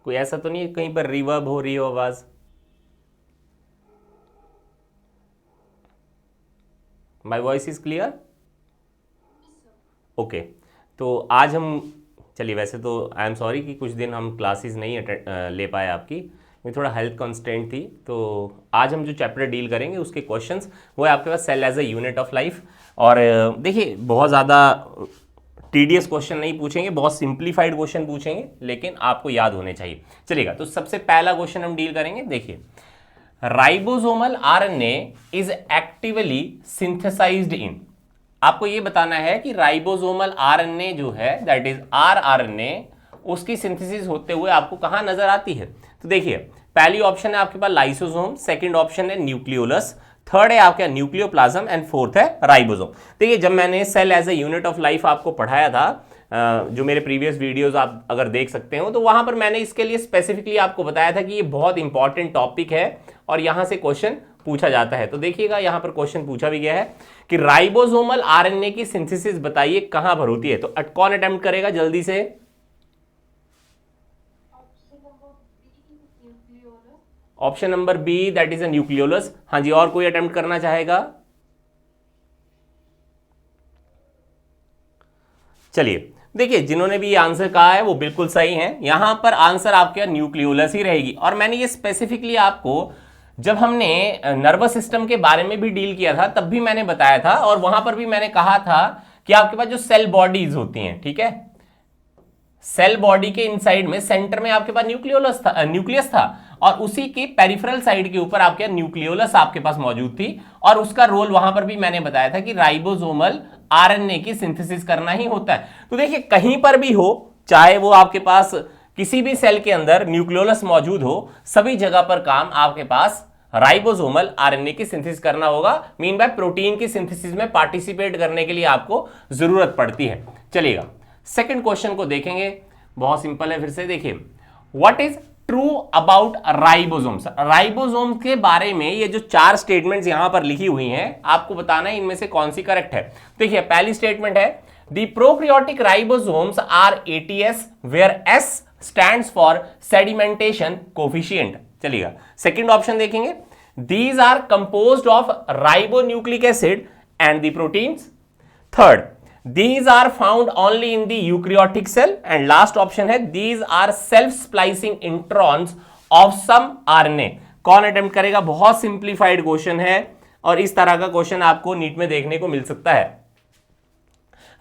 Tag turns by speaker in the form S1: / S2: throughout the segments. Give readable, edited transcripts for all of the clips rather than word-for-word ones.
S1: कोई ऐसा तो नहीं है कहीं पर रिवर्ब हो रही हो आवाज? My voice is clear? Okay. तो आज हम, चलिए वैसे तो आई एम सॉरी कि कुछ दिन हम क्लासेस नहीं ले पाए आपकी, मैं थोड़ा हेल्थ कॉन्स्टेंट थी। तो आज हम जो चैप्टर डील करेंगे उसके क्वेश्चंस वो है आपके पास cell as a unit of life. और देखिए बहुत ज़्यादा टीडियस क्वेश्चन नहीं पूछेंगे, बहुत सिंप्लीफाइड क्वेश्चन पूछेंगे, लेकिन आपको याद होने चाहिए। चलिएगा, तो सबसे पहला क्वेश्चन हम डील करेंगे। देखिए, ribosomal RNA is actively synthesised in, आपको ये बताना है कि राइबोसोमल आरएनए जो है दैट इज आरआरएनए, उसकी सिंथेसिस होते हुए आपको कहां नजर आती है? तो देखिए, पहली ऑप्शन है आपके पास लाइसोसोम, सेकंड ऑप्शन है न्यूक्लियोलस, थर्ड है आपका न्यूक्लियोप्लाज्म एंड फोर्थ है राइबोसोम। देखिए, जब मैंने cell as a unit of life आपको पढ़ाया था, जो मेरे प्रीवियस वीडियोस आप अगर देख सकते हो, तो वहां पर मैंने इसके लिए स्पेसिफिकली आपको बताया था कि ये बहुत इंपॉर्टेंट टॉपिक है और यहां से क्वेश्चन पूछा जाता है। तो देखिएगा, यहां पर क्वेश्चन पूछा भी गया है कि राइबोसोमल आरएनए की सिंथेसिस बताइए कहां पर होती है। तो कौन अटेम्प्ट करेगा जल्दी से? Option number B, that is a nucleolus. हाँ जी, और कोई अटेम्प्ट करना चाहेगा? चलिए, देखिए जिन्होंने भी ये आंसर कहा है वो बिल्कुल सही है। यहां पर आंसर आपके न्यूक्लियोलस ही रहेगी। और मैंने ये स्पेसिफिकली आपको, जब हमने नर्वस सिस्टम के बारे में भी डील किया था, तब भी मैंने बताया था, और वहां पर भी मैंने कहा था कि आपके पास जो सेल बॉडीज होती हैं, ठीक है, सेल बॉडी के इनसाइड में सेंटर में आपके पास न्यूक्लियस था, और उसी की पेरिफेरल साइड के ऊपर आपके न्यूक्लियोलस आपके पास मौजूद थी, और उसका रोल वहां पर भी मैंने बताया था कि राइबोसोमल आरएनए की सिंथेसिस करना ही होता है। तो देखिए, कहीं पर भी हो, चाहे वो आपके पास किसी भी सेल के अंदर न्यूक्लियोलस मौजूद हो, सभी जगह पर काम आपके पास राइबोसोमल आरएनए की सिंथेसिस करना होगा। मीन बाय प्रोटीन की सिंथेसिस में पार्टिसिपेट करने के लिए आपको जरूरत पड़ती है। चलिएगा, सेकंड क्वेश्चन को देखेंगे, बहुत सिंपल है। फिर से देखिए, what is true about ribosomes. Ribosome के बारे में ये जो 4 स्टेटमेंट्स यहां पर लिखी हुई हैं, आपको बताना है इनमें से कौन सी करेक्ट है। देखिए, पहली स्टेटमेंट है the prokaryotic ribosomes are eighty S where S stands for sedimentation coefficient. चलिएगा, सेकंड ऑप्शन देखेंगे, these are composed of ribonucleic acid and the proteins. Third, these are found only in the eukaryotic cell, and last option है these are self splicing introns of some RNA। कौन attempt करेगा? बहुत simplified question है और इस तरह का question आपको नीट में देखने को मिल सकता है।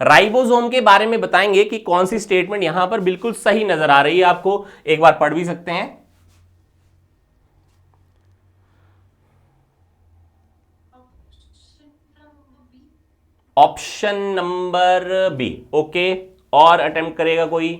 S1: राइबोसोम के बारे में बताएंगे कि कौन सी स्टेटमेंट यहां पर बिल्कुल सही नजर आ रही है आपको, एक बार पढ़ भी सकते हैं। Option number B, okay. और अटेम्प्ट करेगा कोई?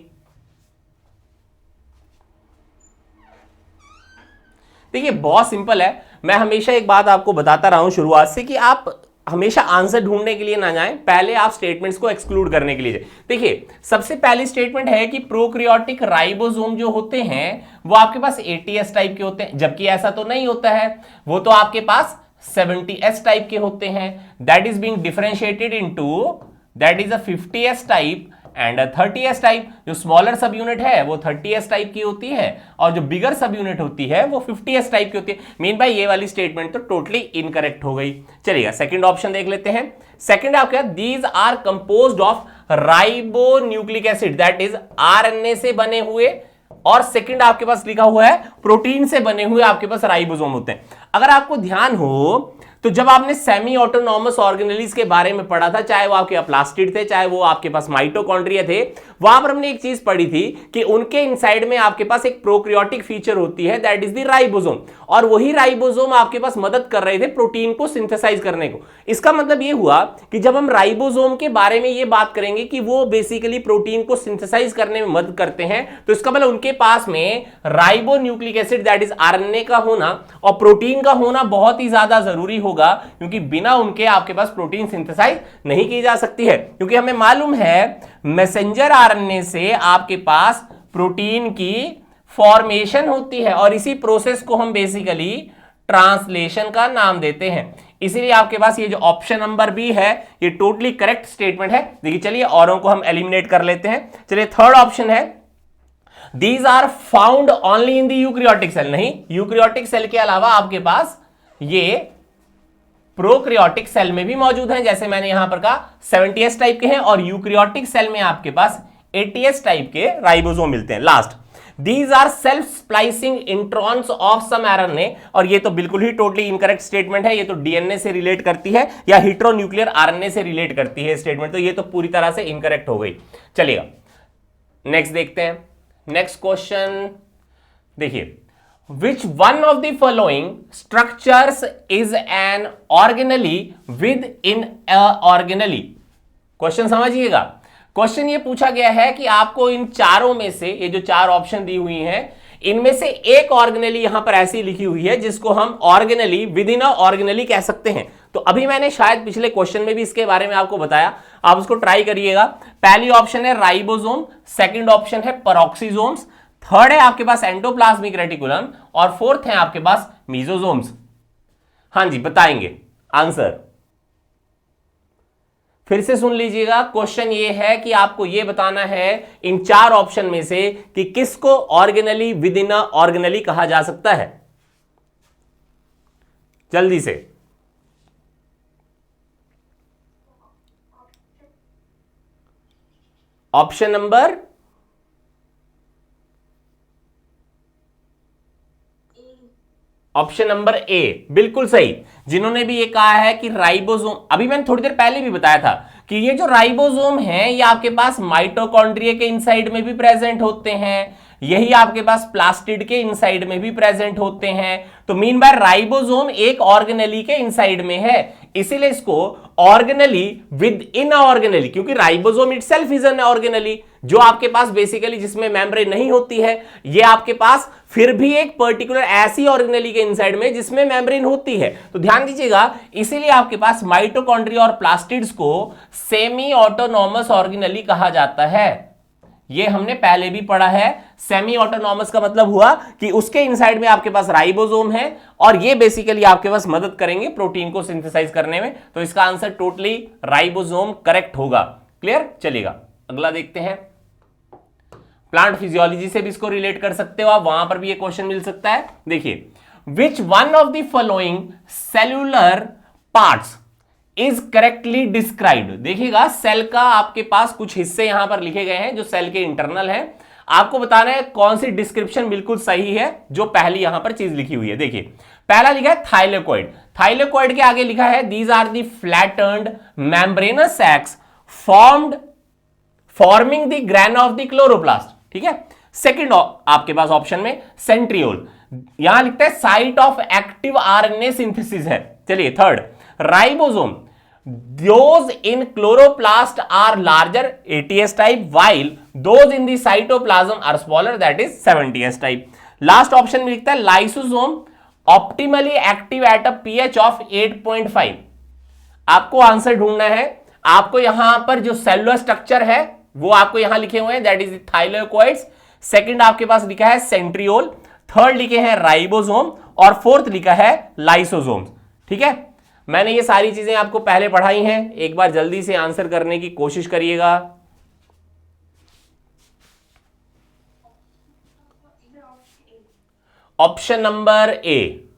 S1: देखिए, बहुत सिंपल है। मैं हमेशा एक बात आपको बताता रहा हूं शुरुआत से कि आप हमेशा आंसर ढूंढने के लिए ना जाएं, पहले आप स्टेटमेंट्स को एक्सक्लूड करने के लिए जाए। देखिए, सबसे पहली स्टेटमेंट है कि प्रोकैरियोटिक राइबोसोम जो होते हैं वो आपके पास एटीएस टाइप के होते हैं, जबकि ऐसा तो नहीं होता है, वो तो आपके पास 70s टाइप के होते हैं। That is being differentiated into, that is a 50s type and 30s type. जो स्मॉलर सब यूनिट है वो 30s टाइप की होती है, और जो बिगर सब यूनिट होती है वो 50s टाइप की होती है। मीन बाय ये वाली स्टेटमेंट तो टोटली इनकरेक्ट हो गई। चलिएगा, सेकंड ऑप्शन देख लेते हैं। सेकंड आपका, these are composed of ribonucleic acid, that is RNA से बने हुए, और सेकंड आपके पास लिखा हुआ है प्रोटीन से बने हुए आपके पास राइबोसोम होते हैं। अगर आपको ध्यान हो तो जब आपने सेमी ऑटोनॉमस ऑर्गेनेल्स के बारे में पढ़ा था, चाहे वो आपके प्लास्टिड थे, चाहे वो आपके पास माइटोकॉन्ड्रिया थे, वहां पर हमने एक चीज पढ़ी थी कि उनके इनसाइड में आपके पास एक प्रोकैरियोटिक फीचर होती है, दैट इज द राइबोसोम, और वही राइबोसोम आपके पास मदद कर रहे थे प्रोटीन को सिंथेसाइज करने को। इसका मतलब ये हुआ कि जब हम राइबोसोम के बारे में ये बात करेंगे कि वो बेसिकली प्रोटीन को सिंथेसाइज करने में मदद करते हैं, तो इसका मतलब उनके पास में ribonucleic acid that is RNA का होना और प्रोटीन का होना बहुत ही ज्यादा जरूरी होगा, क्योंकि बिना उनके आपके पास प्रोटीन सिंथेसाइज नहीं की जा सकती है। क्योंकि हमें मालूम है मैसेंजर आरएनए से आपके पास प्रोटीन की फॉर्मेशन होती है, और इसी प्रोसेस को हम बेसिकली ट्रांसलेशन का नाम देते हैं। इसीलिए आपके पास ये जो ऑप्शन नंबर बी है ये टोटली करेक्ट स्टेटमेंट है। देखिए, चलिए औरों को हम एलिमिनेट कर लेते हैं। चलिए, थर्ड ऑप्शन है these are found only in the eukaryotic cell, नहीं, यूक्रियोटिक सेल के अलावा आपके पास ये प्रोक्रियोटिक सेल में भी मौजूद हैं, जैसे मैंने यहां पर कहा 70s टाइप के हैं, और यूक्रियोटिक सेल में आपके पास 80s टाइप के राइबोसोम मिलते हैं। Last, These are self-splicing introns of some RNA, और ये तो बिल्कुल ही टोटली इनकरेक्ट स्टेटमेंट है, ये तो डीएनए से रिलेट करती है या हेटेरोन्यूक्लियर आरएनए से रिलेट करती है स्टेटमेंट, तो ये तो पूरी तरह से इनकरेक्ट हो गई। चलिएगा नेक्स्ट देखते हैं। नेक्स्ट क्वेश्चन देखिए, Which one of the following structures is an organelle within a organelle? Question समझिएगा, क्वेश्चन ये पूछा गया है कि आपको इन चारों में से, ये जो चार ऑप्शन दी हुई हैं, इनमें से एक ऑर्गेनेली यहां पर ऐसी लिखी हुई है जिसको हम organelle with in a organelle कह सकते हैं। तो अभी मैंने शायद पिछले क्वेश्चन में भी इसके बारे में आपको बताया, आप उसको ट्राई करिएगा। पहली ऑप्शन है राइबोसोम, सेकंड ऑप्शन है पेरोक्सीसोम्स, थर्ड है आपके पास एंडोप्लाज्मिक रेटिकुलम, और फोर्थ है आपके पास मीजोसोम्स। हाँ जी, बताएंगे आंसर। फिर से सुन लीजिएगा, क्वेश्चन ये है कि आपको ये बताना है इन चार ऑप्शन में से कि किसको ऑर्गेनेली विद इन ऑर्गेनेली कहा जा सकता है। जल्दी से, ऑप्शन नंबर ऑप्शन नंबर ए बिल्कुल सही। जिन्होंने भी ये कहा है कि राइबोसोम, अभी मैंने थोड़ी देर पहले भी बताया था कि ये जो राइबोसोम है ये आपके पास माइटोकॉन्ड्रिया के इनसाइड में भी प्रेजेंट होते हैं, यही आपके पास प्लास्टिड के इनसाइड में भी प्रेजेंट होते हैं। तो मीन बाय राइबोसोम एक ऑर्गेनेली के इनसाइड में है, इसीलिए इसको ऑर्गेनेली विद इन ऑर्गेनेली, क्योंकि ribosome itself is an organelle, जो आपके पास बेसिकली जिसमें मेम्ब्रेन नहीं होती है, ये आपके पास फिर भी एक पर्टिकुलर ऐसी ऑर्गेनेली के इनसाइड में जिसमें मेम्ब्रेन होती है। तो ध्यान दीजिएगा, इसीलिए आपके पास माइटोकॉन्ड्रिया और प्लास्टिड्स को सेमी ऑटोनॉमस ऑर्गेनेली कहा जाता है। ये हमने पहले भी पढ़ा है। सेमी ऑटोनॉमस का मतलब हुआ कि उसके इनसाइड में आपके पास राइबोसोम है और ये बेसिकली आपके पास मदद करेंगे प्रोटीन को सिंथेसाइज करने में। तो इसका आंसर टोटली राइबोसोम करेक्ट होगा। क्लियर? चलिएगा अगला देखते हैं। प्लांट फिजियोलॉजी से भी इसको रिलेट कर सकते हो आप, वहां पर भी ये क्वेश्चन मिल सकता है। देखिए, which one of the following cellular parts is correctly described. देखिएगा, सेल का आपके पास कुछ हिस्से यहां पर लिखे गए हैं जो सेल के इंटरनल हैं। आपको बताना है कौन सी डिस्क्रिप्शन बिल्कुल सही है जो पहली यहां पर चीज लिखी हुई है। देखिए, पहला लिखा है थाइलेकोइड। थाइलेकोइड के आगे लिखा है these are the flattened membranous sacs forming the grana of the chloroplast. ठीक है। सेकंड आपके पास ऑप्शन में सेंट्रियोल, यहां लिखता है site of active RNA synthesis है। चलिए third, ribosome, those in chloroplast are larger 80s type while those in the cytoplasm are smaller that is 70s type। Last option में लिखता है lysosome optimally active at a pH of 8.5। आपको answer ढूंढना है। आपको यहां पर जो सेलुलर स्ट्रक्चर है वो आपको यहां लिखे हुए हैं, दैट इज थाइलेकोइड्स। सेकंड आपके पास लिखा है सेंट्रियोल, थर्ड लिखे हैं राइबोसोम और फोर्थ लिखा है लाइसोसोम। ठीक है, मैंने ये सारी चीजें आपको पहले पढ़ाई हैं, एक बार जल्दी से आंसर करने की कोशिश करिएगा। ऑप्शन नंबर ए,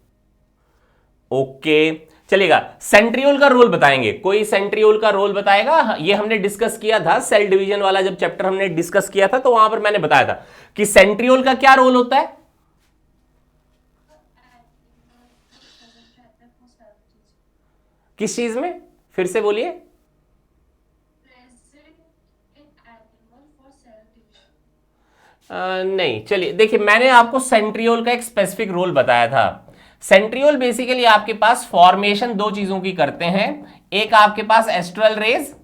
S1: ओके। चलेगा, सेंट्रियोल का रोल बताएंगे, कोई सेंट्रियोल का रोल बताएगा? ये हमने डिस्कस किया था, सेल डिवीजन वाला जब चैप्टर हमने डिस्कस किया था तो वहां पर मैंने बताया था कि सेंट्रियोल का क्या रोल होता है। किस चीज में? फिर से बोलिए। नहीं, चलिए देखिए, मैंने आपको सेंट्रियोल का एक स्पेसिफिक रोल बताया था। सेंट्रियोल बेसिकली आपके पास फॉर्मेशन दो चीजों की करते हैं, एक आपके पास एस्ट्रल रेज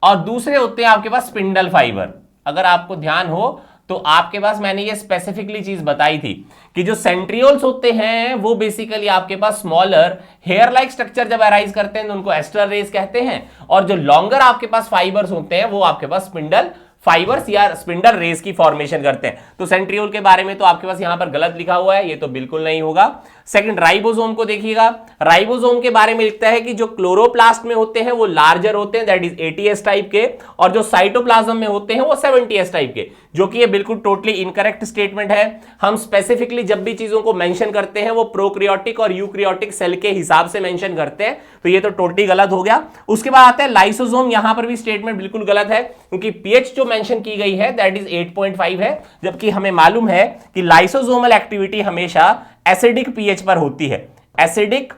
S1: और दूसरे होते हैं आपके पास स्पिंडल फाइबर। अगर आपको ध्यान हो तो आपके पास मैंने ये स्पेसिफिकली चीज बताई थी कि जो सेंट्रियोल्स होते हैं वो बेसिकली आपके पास स्मॉलर हेयर लाइक स्ट्रक्चर जब अराइज करते हैं तो उनको एस्ट्रल रेज कहते हैं, और जो लॉन्गर आपके पास फाइबर्स होते हैं वो आपके पास स्पिंडल फाइबर्स या स्पिंडल रेज की फॉर्मेशन करते हैं। तो सेंट्रियोल के बारे में तो आपके पास यहां पर गलत लिखा हुआ है, ये तो बिल्कुल नहीं होगा। सेकंड, राइबोसोम को देखिएगा, राइबोसोम के बारे में लिखता है कि जो क्लोरोप्लास्ट में होते हैं वो लार्जर होते हैं, दैट इज 80s टाइप के, और जो साइटोप्लाज्म में होते हैं वो 70s टाइप के, जो कि ये बिल्कुल टोटली इनकरेक्ट स्टेटमेंट है। हम स्पेसिफिकली जब भी चीजों को मेंशन करते हैं वो प्रोक्रियोटिक और यूक्रियोटिक सेल के हिसाब से मेंशन करते हैं, तो ये तो टोटली गलत हो गया। उसके बाद आता है लाइसोसोम, यहां पर भी स्टेटमेंट बिल्कुल गलत है, क्योंकि पीएच जो मेंशन की गई है दैट इज 8.5 है, जबकि हमें मालूम है कि लाइसोसोमल एक्टिविटी हमेशा एसिडिक पीएच पर होती है, एसिडिक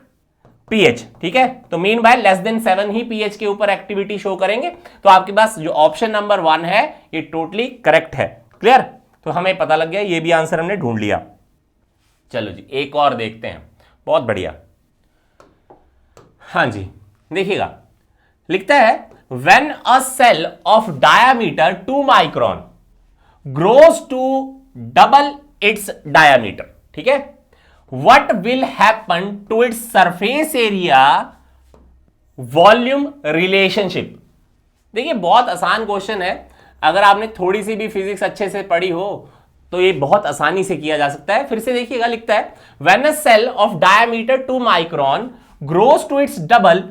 S1: पीएच, ठीक है। तो mean by less than 7 he pH के ऊपर एक्टिविटी शो करेंगे। तो आपके पास जो ऑप्शन नंबर 1 है ये टोटली करेक्ट है। क्लियर? तो हमें पता लग गया, ये भी आंसर हमने ढूंढ लिया। चलो जी, एक और देखते हैं। बहुत बढ़िया। हाँ जी, देखिएगा, लिखता है when a cell of diameter 2 micron grows to double its diameter, ठीक है, what will happen to its surface area volume relationship. देखिए बहुत आसान क्वेश्चन है, अगर आपने थोड़ी सी भी फिजिक्स अच्छे से पढ़ी हो तो ये बहुत आसानी से किया जा सकता है। फिर से देखिएगा, लिखता है when a cell of diameter 2 micron grows to its double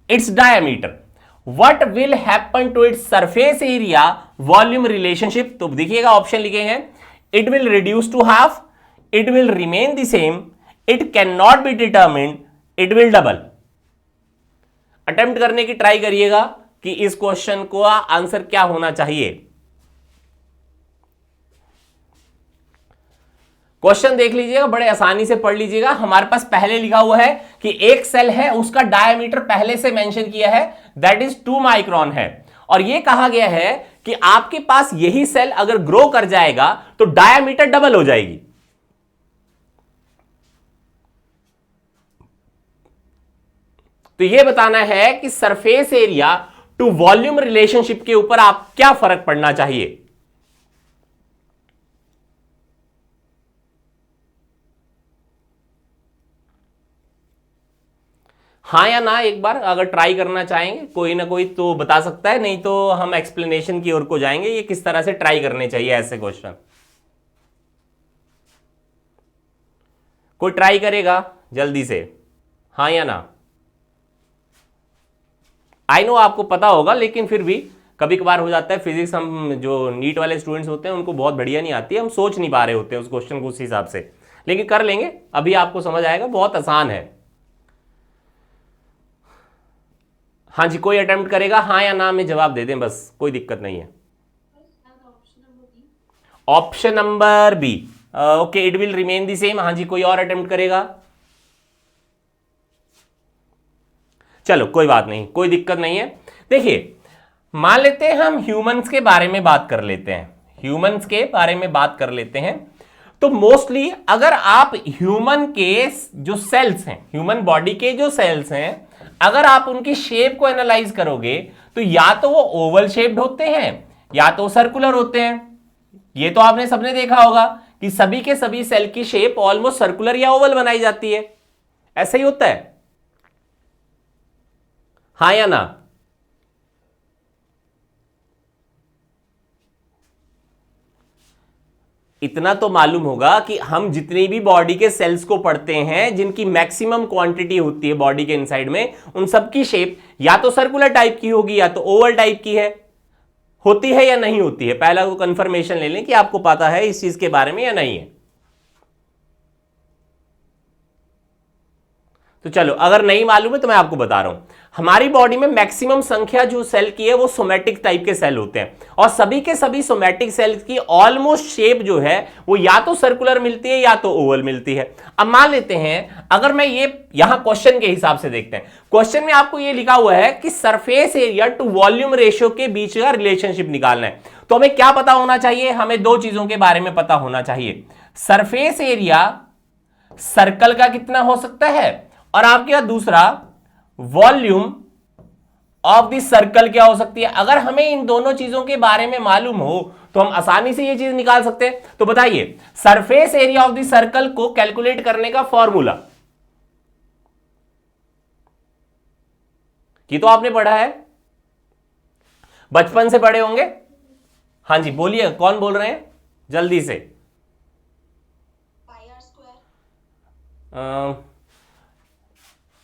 S1: its diameter what will happen to its surface area volume relationship. तो देखिएगा ऑप्शन लिखे हैं, it will reduce to half, it will remain the same, it can not be determined, it will double. Attempt करने की try करिएगा कि इस question को आंसर क्या होना चाहिए। क्वेश्चन देख लीजिएगा, बड़े आसानी से पढ़ लीजिएगा। हमारे पास पहले लिखा हुआ है कि एक सेल है, उसका डायमीटर पहले से मेंशन किया है दैट इज 2 माइक्रोन है, और यह कहा गया है कि आपके पास यही सेल अगर ग्रो कर जाएगा तो डायमीटर डबल हो जाएगी। तो यह बताना है कि surface area to volume relationship के ऊपर आप क्या फर्क पड़ना चाहिए। हाँ या ना, एक बार अगर ट्राई करना चाहेंगे कोई ना कोई तो बता सकता है, नहीं तो हम एक्सप्लेनेशन की ओर को जाएंगे, ये किस तरह से ट्राई करने चाहिए ऐसे क्वेश्चन। कोई ट्राई करेगा जल्दी से, हाँ या ना। आई नो आपको पता होगा, लेकिन फिर भी कभी कभार हो जाता है, फिजिक्स हम जो नीट वाले स्टूडेंट्स होते हैं उनको बहुत बढ़िया नहीं आती है, हम सोच नहीं पा रहे होते हैं उस क्वेश्चन को उस हिसाब से, लेकिन कर लेंगे, अभी आपको समझ आएगा, बहुत आसान है। हाँ जी, कोई अटेम्प्ट करेगा, हाँ या ना में जवाब दे दें बस, कोई दिक्कत नहीं है। Option number B, okay, it will remain the same. हाँ जी, कोई और अटेम्प्ट करेगा? चलो कोई बात नहीं, कोई दिक्कत नहीं है। देखिए मान लेते हैं हम ह्यूमंस के बारे में बात कर लेते हैं, ह्यूमंस के बारे में बात कर लेते हैं। तो मोस्टली अगर आप ह्यूमन के जो सेल्स हैं, ह्यूमन बॉडी के जो सेल्स हैं, अगर आप उनकी शेप को एनालाइज करोगे तो या तो वो ओवल शेप्ड होते हैं या तो सर्कुलर होते हैं। ये तो आपने सबने देखा होगा कि सभी के सभी सेल की शेप ऑलमोस्ट सर्कुलर या ओवल बनाई जाती है, ऐसा ही होता है, हाँ या ना। इतना तो मालूम होगा कि हम जितनी भी बॉडी के सेल्स को पढ़ते हैं, जिनकी मैक्सिमम क्वांटिटी होती है बॉडी के इनसाइड में, उन सबकी शेप या तो सर्कुलर टाइप की होगी या तो ओवल टाइप की है, होती है या नहीं होती है। पहला वो कंफर्मेशन ले लें कि आपको पता है इस चीज के बारे में या नहीं है। तो चलो, अगर नहीं मालूम है तो मैं आपको बता रहा हूं, हमारी बॉडी में मैक्सिमम संख्या जो सेल की है वो सोमैटिक टाइप के सेल होते हैं, और सभी के सभी सोमैटिक सेल की ऑलमोस्ट शेप जो है वो या तो सर्कुलर मिलती है या तो ओवल मिलती है। अब मान लेते हैं, अगर मैं ये यहां क्वेश्चन के हिसाब से देखते हैं, क्वेश्चन में आपको ये लिखा हुआ है कि surface area to volume ratio के बीच का रिलेशनशिप निकालना है। तो हमें क्या पता होना चाहिए? हमें दो चीजों के बारे में पता होना चाहिए, सरफेस एरिया सर्कल का कितना हो सकता है, और आपके पास दूसरा वॉल्यूम ऑफ द सर्कल क्या हो सकती है। अगर हमें इन दोनों चीजों के बारे में मालूम हो तो हम आसानी से ये चीज निकाल सकते हैं। तो बताइए, surface area of the circle को कैलकुलेट करने का फॉर्मूला, ये तो आपने पढ़ा है, बचपन से पढ़े होंगे। हाँ जी बोलिए, कौन बोल रहे हैं जल्दी से?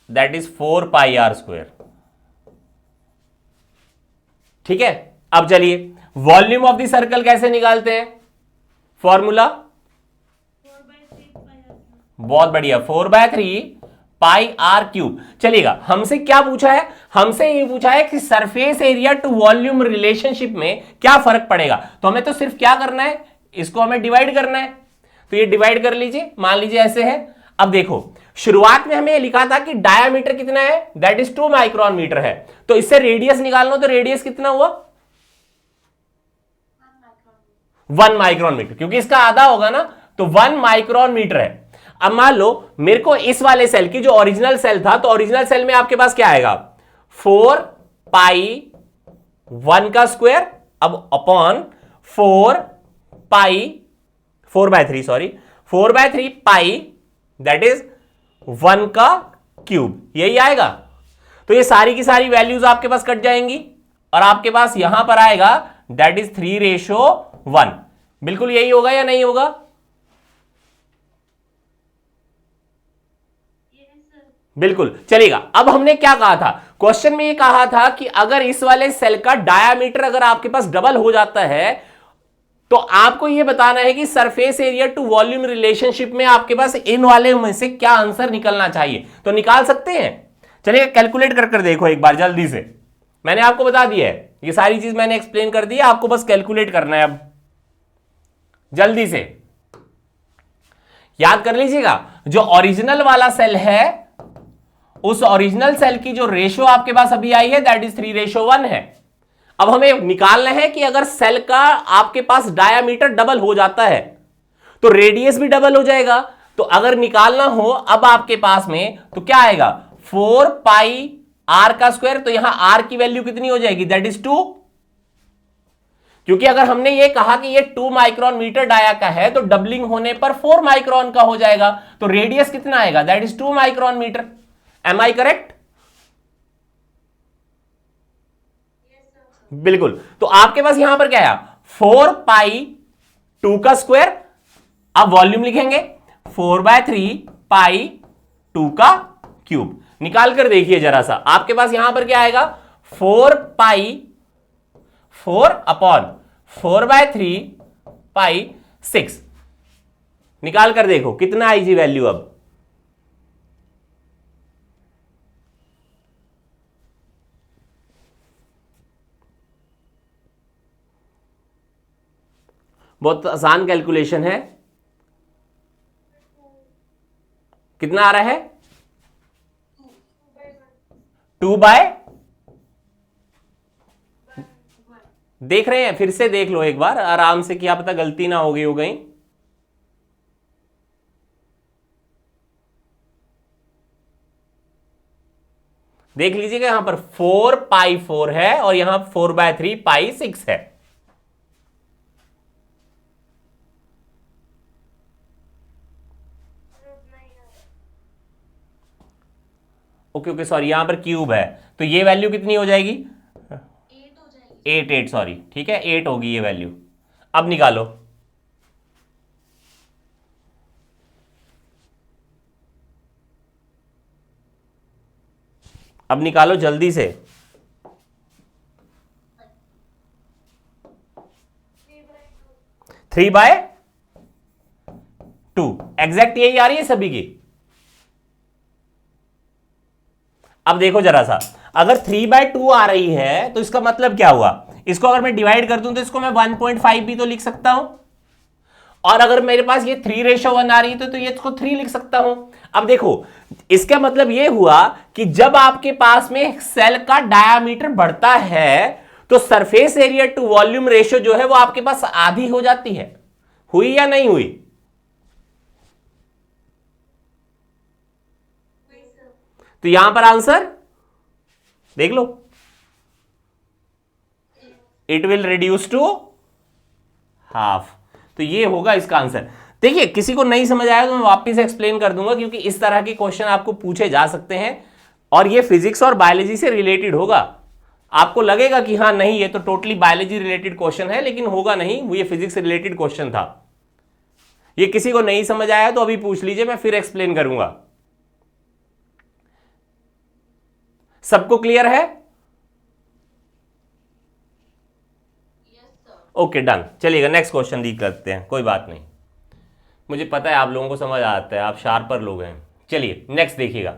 S1: That is 4 pi r square. ठीक है, अब चलिए वॉल्यूम ऑफ द सर्कल कैसे निकालते हैं, फॉर्मूला बहुत बढ़िया, 4/3 पाई आर क्यूब। चलिएगा, हमसे क्या पूछा है, हमसे ये पूछा है कि surface area to volume relationship में क्या फर्क पड़ेगा। तो हमें तो सिर्फ क्या करना है, इसको हमें डिवाइड करना है। तो ये डिवाइड कर लीजिए, मान लीजिए ऐसे है। अब देखो, शुरुआत में हमें लिखा था कि डायामीटर कितना है, दैट इज 2 माइक्रोन मीटर है। तो इससे रेडियस निकालना, तो रेडियस कितना हुआ, 1 माइक्रोन मीटर, क्योंकि इसका आधा होगा ना, तो 1 माइक्रोन मीटर है। अब मान लो मेरे को इस वाले सेल की, जो ओरिजिनल सेल था, तो ओरिजिनल सेल में आपके पास क्या आएगा, 4 पाई 1 का स्क्वायर, अब upon 4 pi 4/3 sorry 4/3 pi that is 1 का क्यूब, यही आएगा। तो ये सारी की सारी वैल्यूज आपके पास कट जाएंगी और आपके पास यहां पर आएगा दैट इज 3:1। बिल्कुल यही होगा या नहीं होगा, बिल्कुल। चलेगा, अब हमने क्या कहा था, क्वेश्चन में ये कहा था कि अगर इस वाले सेल का डायामीटर अगर आपके पास डबल हो जाता है, तो आपको यह बताना है कि surface area to volume relationship में आपके पास इन वाले में से क्या आंसर निकलना चाहिए। तो निकाल सकते हैं, चलिए कैलकुलेट कर देखो एक बार जल्दी से। मैंने आपको बता दिया है, ये सारी चीज मैंने एक्सप्लेन कर दी है, आपको बस कैलकुलेट करना है। अब जल्दी से याद कर लीजिएगा, जो ओरिजिनल वाला सेल है, उस ओरिजिनल सेल की जो रेशियो आपके पास अभी आई है दैट इज 3:1 है। अब हमें निकालना है कि अगर सेल का आपके पास डायामीटर डबल हो जाता है तो रेडियस भी डबल हो जाएगा। तो अगर निकालना हो अब आपके पास में, तो क्या आएगा, 4 पाई आर का स्क्वायर। तो यहां आर की वैल्यू कितनी हो जाएगी, दैट इज 2, क्योंकि अगर हमने ये कहा कि ये 2 माइक्रोन मीटर डाया का है, तो डबलिंग होने पर 4 माइक्रोन का हो जाएगा। तो रेडियस कितना आएगा, that is 2 micron metre. Am I correct, बिल्कुल। तो आपके पास यहां पर क्या है, 4 पाई 2 का स्क्वायर, अब वॉल्यूम लिखेंगे 4/3 पाई 2 का क्यूब। निकाल कर देखिए जरा सा, आपके पास यहां पर क्या आएगा, 4 पाई 4/3 पाई 6। निकाल कर देखो कितना आई जी वैल्यू। अब बहुत आसान कैलकुलेशन है, कितना आ रहा है, 2/, देख रहे हैं, फिर से देख लो एक बार आराम से, क्या पता गलती ना हो गई। देख लीजिएगा, यहां पर 4 पाई 4 है और यहां 4/3 पाई 6 है। ओके सॉरी, यहां पर क्यूब है, तो ये वैल्यू कितनी हो जाएगी, 8 सॉरी, ठीक है 8 होगी ये वैल्यू। अब निकालो, अब निकालो जल्दी से। 3/2 एग्जैक्ट यही आ रही है सभी की। अब देखो जरा सा, अगर 3/2 आ रही है तो इसका मतलब क्या हुआ, इसको अगर मैं डिवाइड कर दूं तो इसको मैं 1.5 भी तो लिख सकता हूं, और अगर मेरे पास ये 3:1 आ रही है तो ये इसको 3 लिख सकता हूं। अब देखो, इसका मतलब ये हुआ कि जब आपके पास में सेल का डायामीटर बढ़ता है तो surface area to volume ratio जो है वो आपके पास आधी हो जाती है। हुई या नहीं हुई, तो यहां पर आंसर देख लो, it will reduce to half. तो ये होगा इसका आंसर। देखिए, किसी को नहीं समझ आया तो मैं वापस एक्सप्लेन कर दूंगा, क्योंकि इस तरह के क्वेश्चन आपको पूछे जा सकते हैं और ये फिजिक्स और बायोलॉजी से रिलेटेड होगा। आपको लगेगा कि हाँ नहीं ये तो टोटली बायोलॉजी रिलेटेड क्वेश्चन है, लेकिन होगा नहीं, वो ये फिजिक्स से रिलेटेड क्वेश्चन था। ये किसी को नहीं समझ आया तो अभी पूछ लीजिए, मैं फिर एक्सप्लेन करूंगा। सबको क्लियर है? Okay done. चलिएगा नेक्स्ट क्वेश्चन रीड करते हैं, कोई बात नहीं, मुझे पता है आप लोगों को समझ आता है, आप शार्पर लोग हैं। चलिए नेक्स्ट देखिएगा,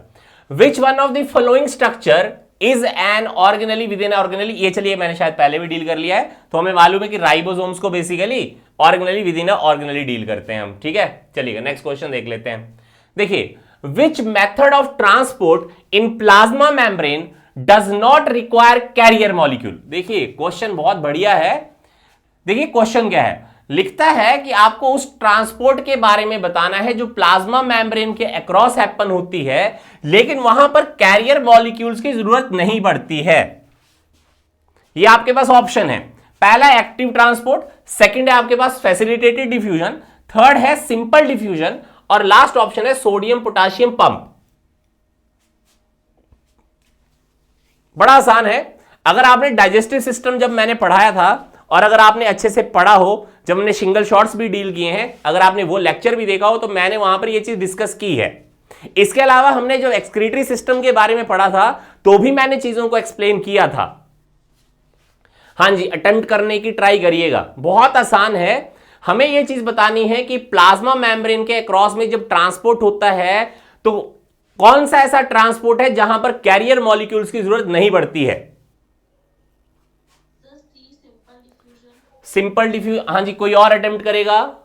S1: which one of the following structure is an organelle with in organelle. ये चलिए मैंने शायद पहले भी डील कर लिया है, तो हमें मालूम है कि राइबोसोम्स को basically organelle with in organelle deal करते हैं हम, ठीक है। चलिएगा नेक्स्ट क्वेश्चन देख लेते हैं। देखिए, which method of transport in plasma membrane does not require carrier molecule. देखिए क्वेश्चन बहुत बढ़िया है। देखिए क्वेश्चन क्या है, लिखता है कि आपको उस ट्रांसपोर्ट के बारे में बताना है जो प्लाज्मा मेम्ब्रेन के अक्रॉस हैपन होती है, लेकिन वहां पर कैरियर मॉलिक्यूल्स की जरूरत नहीं पड़ती है। ये आपके पास ऑप्शन है, पहला एक्टिव ट्रांसपोर्ट, सेकंड है आपके पास फैसिलिटेटेड डिफ्यूजन, थर्ड है सिंपल डिफ्यूजन, और लास्ट ऑप्शन है सोडियम पोटेशियम पंप। बड़ा आसान है। अगर आपने डाइजेस्टिव सिस्टम जब मैंने पढ़ाया था, और अगर आपने अच्छे से पढ़ा हो, जब हमने सिंगल शॉट्स भी डील किए हैं, अगर आपने वो लेक्चर भी देखा हो, तो मैंने वहां पर ये चीज डिस्कस की है। इसके अलावा हमने जो एक्सक्रीटरी सिस्टम के बारे में पढ़ा था, तो भी मैंने चीजों को एक्सप्लेन किया था। हां जी, अटेम्प्ट करने की ट्राई करिएगा, बहुत आसान है। हमें यह चीज बतानी है कि प्लाज्मा मेम्ब्रेन के अक्रॉस में जब ट्रांसपोर्ट होता है, तो कौन सा ऐसा ट्रांसपोर्ट है जहां पर कैरियर मॉलिक्यूल्स की जरूरत नहीं पड़ती है। Simple diffusion. हाँ जी, कोई और अटेम्प्ट करेगा?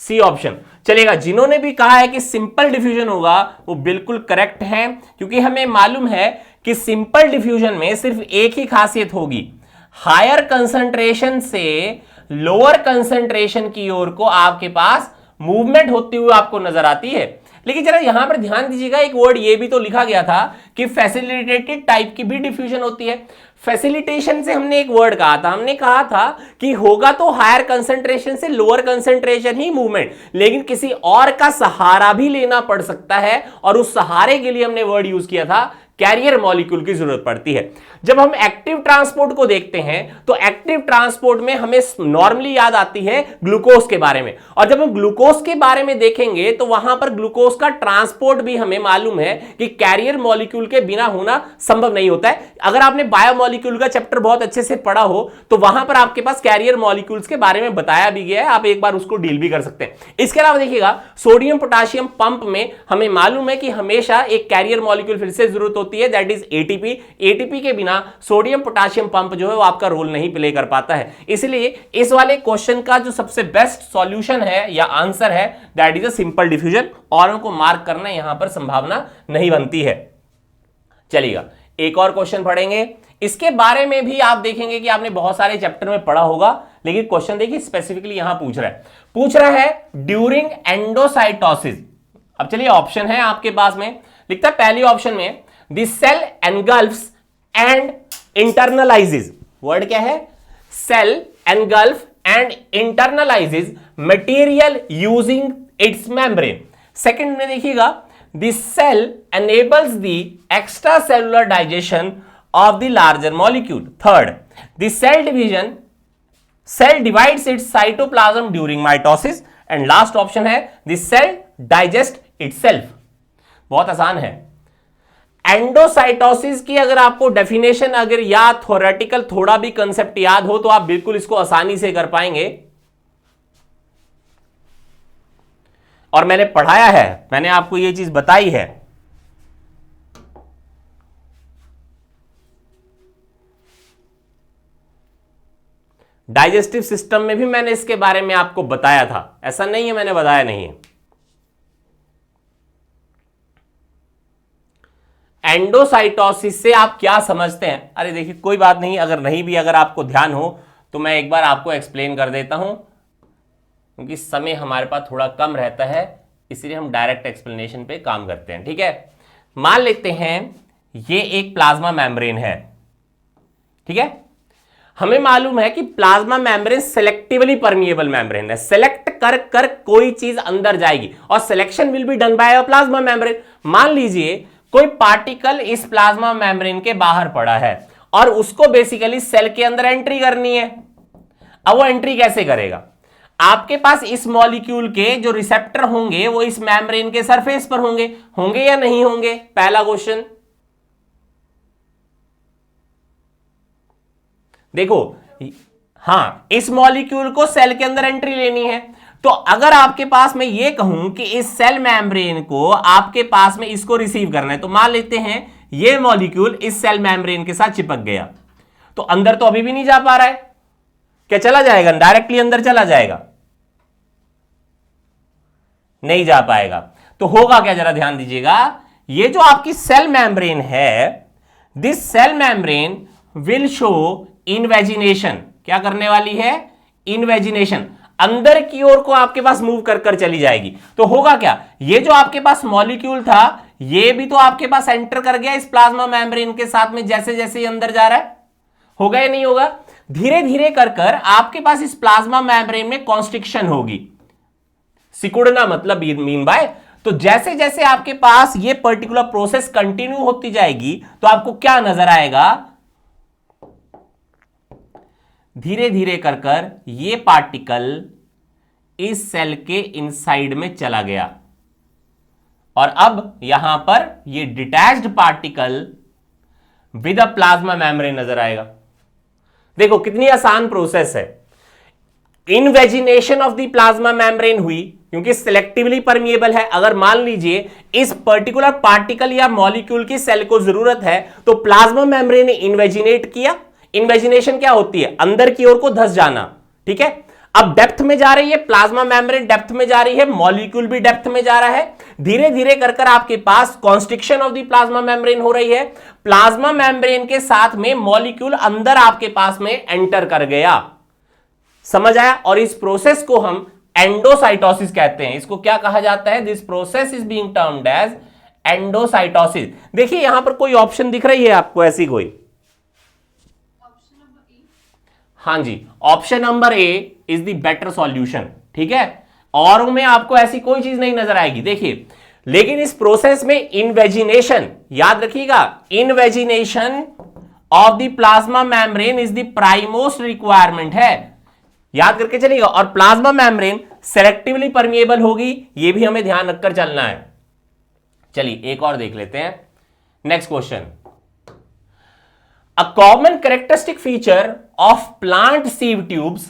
S1: सी ऑप्शन चलेगा। जिन्होंने भी कहा है कि सिंपल डिफ्यूजन होगा वो बिल्कुल करेक्ट है, क्योंकि हमें मालूम है कि सिंपल डिफ्यूजन में सिर्फ एक ही खासियत होगी, हायर कंसंट्रेशन से लोअर कंसंट्रेशन की ओर को आपके पास मूवमेंट होती हुई आपको नजर आती है। लेकिन जरा यहां पर ध्यान दीजिएगा, एक वर्ड ये भी तो लिखा गया था कि फैसिलिटेटेड टाइप की भी डिफ्यूजन होती है। फैसिलिटेशन से हमने एक वर्ड कहा था, हमने कहा था कि होगा तो हायर कंसंट्रेशन से लोअर कंसंट्रेशन ही मूवमेंट, लेकिन किसी और का सहारा भी लेना पड़ सकता है, और उस सहारे के लिए हमने वर्ड यूज किया था कैरियर मॉलिक्यूल की जरूरत पड़ती है। जब हम एक्टिव ट्रांसपोर्ट को देखते हैं, तो एक्टिव ट्रांसपोर्ट में हमें नॉर्मली याद आती है ग्लूकोज के बारे में, और जब हम ग्लूकोज के बारे में देखेंगे तो वहां पर ग्लूकोज का ट्रांसपोर्ट भी हमें मालूम है कि कैरियर मॉलिक्यूल के बिना होना संभव नहीं होता है। अगर आपने बायोमॉलिक्यूल का चैप्टर बहुत अच्छे से पढ़ा हो, तो वहां पर आपके पास कैरियर मॉलिक्यूल्स के बारे में बताया भी गया है, आप एक बार उसको डील भी कर सकते हैं। इसके अलावा देखिएगा, सोडियम पोटेशियम पंप में हमें मालूम है कि हमेशा एक कैरियर मॉलिक्यूल फिर से जरूरत होती है, दैट इज एटीपी। एटीपी के बिना सोडियम पोटेशियम पंप जो है वो आपका रोल नहीं प्ले कर पाता है। इसलिए इस वाले क्वेश्चन का जो सबसे बेस्ट सॉल्यूशन है या आंसर है, that is a simple diffusion, और उनको मार्क करना यहां पर संभावना नहीं बनती है। चलिएगा एक और क्वेश्चन पढ़ेंगे, इसके बारे में भी आप देखेंगे कि आपने बहुत सारे चैप्टर में पढ़ा होगा, लेकिन क्वेश्चन देखिए स्पेसिफिकली यहां पूछ रहा है ड्यूरिंग एंडोसाइटोसिस। अब चलिए ऑप्शन है आपके पास में, लिखता है पहली ऑप्शन में the cell engulfs and internalises. Word क्या है? Cell engulf and internalises material using its membrane. Second में देखिएगा, the cell enables the extracellular digestion of the larger molecule. Third, the cell divides its cytoplasm during mitosis. And last option है the cell digest itself. बहुत आसान है। Endocytosis की अगर आपको definition अगर या थ्योरेटिकल थोड़ा भी कंसेप्ट याद हो, तो आप बिल्कुल इसको आसानी से कर पाएंगे, और मैंने पढ़ाया है, मैंने आपको यह चीज बताई है। डाइजेस्टिव सिस्टम में भी मैंने इसके बारे में आपको बताया था, ऐसा नहीं है मैंने बताया नहीं है। एंडोसाइटोसिस से आप क्या समझते हैं? अरे देखिए कोई बात नहीं, अगर नहीं भी अगर आपको ध्यान हो तो मैं एक बार आपको एक्सप्लेन कर देता हूं, क्योंकि समय हमारे पास थोड़ा कम रहता है, इसलिए हम डायरेक्ट एक्सप्लेनेशन पे काम करते हैं। ठीक है, मान लेते हैं ये एक प्लाज्मा मेम्ब्रेन है, ठीक है। हमें मालूम है कि plasma membrane selectively permeable membrane है, सेलेक्ट कर कर कोई चीज अंदर जाएगी, और selection will be done by a plasma membrane. मान लीजिए कोई पार्टिकल इस प्लाज्मा मेम्ब्रेन के बाहर पड़ा है, और उसको बेसिकली सेल के अंदर एंट्री करनी है। अब वो एंट्री कैसे करेगा? आपके पास इस मॉलिक्यूल के जो रिसेप्टर होंगे वो इस मेम्ब्रेन के सरफेस पर होंगे, होंगे या नहीं होंगे? पहला क्वेश्चन। देखो, हां, इस मॉलिक्यूल को सेल के अंदर एंट्री लेनी है, तो अगर आपके पास मैं ये कहूं कि इस सेल मेम्ब्रेन को आपके पास में इसको रिसीव करना है, तो मान लेते हैं ये मॉलिक्यूल इस सेल मेम्ब्रेन के साथ चिपक गया, तो अंदर तो अभी भी नहीं जा पा रहा है, क्या चला जाएगा? डायरेक्टली अंदर चला जाएगा? नहीं जा पाएगा। तो होगा क्या, जरा ध्यान दीजिएगा, ये जो आपकी सेल मेम्ब्रेन है, this cell membrane will show invagination. क्या करने वाली है? इनवेजिनेशन, अंदर की ओर को आपके पास मूव कर कर चली जाएगी। तो होगा क्या, ये जो आपके पास मॉलिक्यूल था ये भी तो आपके पास एंटर कर गया इस प्लाज्मा मेम्ब्रेन के साथ में, जैसे जैसे ये अंदर जा रहा है। होगा या नहीं होगा? धीरे धीरे कर कर आपके पास इस प्लाज्मा मेम्ब्रेन में कॉन्स्ट्रिक्शन होगी। सिकुड़ना मतलब मीन बाय, तो जैसे जैसे आपके पास ये पर्टिकुलर प्रोसेस कंटिन्यू होती जाएगी तो आपको क्या नजर आएगा? धीरे धीरे कर कर ये पार्टिकल इस सेल के इनसाइड में चला गया और अब यहां पर ये detached particle with a plasma membrane नजर आएगा। देखो कितनी आसान प्रोसेस है। Invagination of the plasma membrane हुई क्योंकि सिलेक्टिवली परमिएबल है। अगर मान लीजिए इस पर्टिकुलर पार्टिकल या मॉलिक्यूल की सेल को जरूरत है तो प्लाज्मा मेम्ब्रेन ने इन्वेजिनेट किया। इन्वेजिनेशन क्या होती है? अंदर की ओर को धस जाना। ठीक है, अब डेप्थ में जा रही है, प्लाज्मा मेम्ब्रेन डेप्थ में जा रही है, मॉलिक्यूल भी डेप्थ में जा रहा है। धीरे धीरे कर कर आपके पास constriction of the plasma membrane हो रही है। प्लाज्मा मेम्ब्रेन के साथ में मॉलिक्यूल अंदर आपके पास में एंटर कर गया। समझ आया? और इस प्रोसेस को हम एंडोसाइटोसिस कहते हैं। इसको क्या कहा जाता है? This process is being termed as endocytosis. देखिए यहां पर कोई ऑप्शन दिख रही है आपको ऐसी कोई? हाँ जी, option number A is the better solution. ठीक है, और में आपको ऐसी कोई चीज नहीं नजर आएगी। देखिए, लेकिन इस प्रोसेस में इन्वेजिनेशन, याद रखिएगा, invagination of the plasma membrane is the primemost requirement है। याद करके चलिएगा। और प्लाज्मा मेम्ब्रेन सेलेक्टिवली परमिएबल होगी, यह भी हमें ध्यान रखकर चलना है। चलिए एक और देख लेते हैं। Next question. A common characteristic feature of plant sieve tubes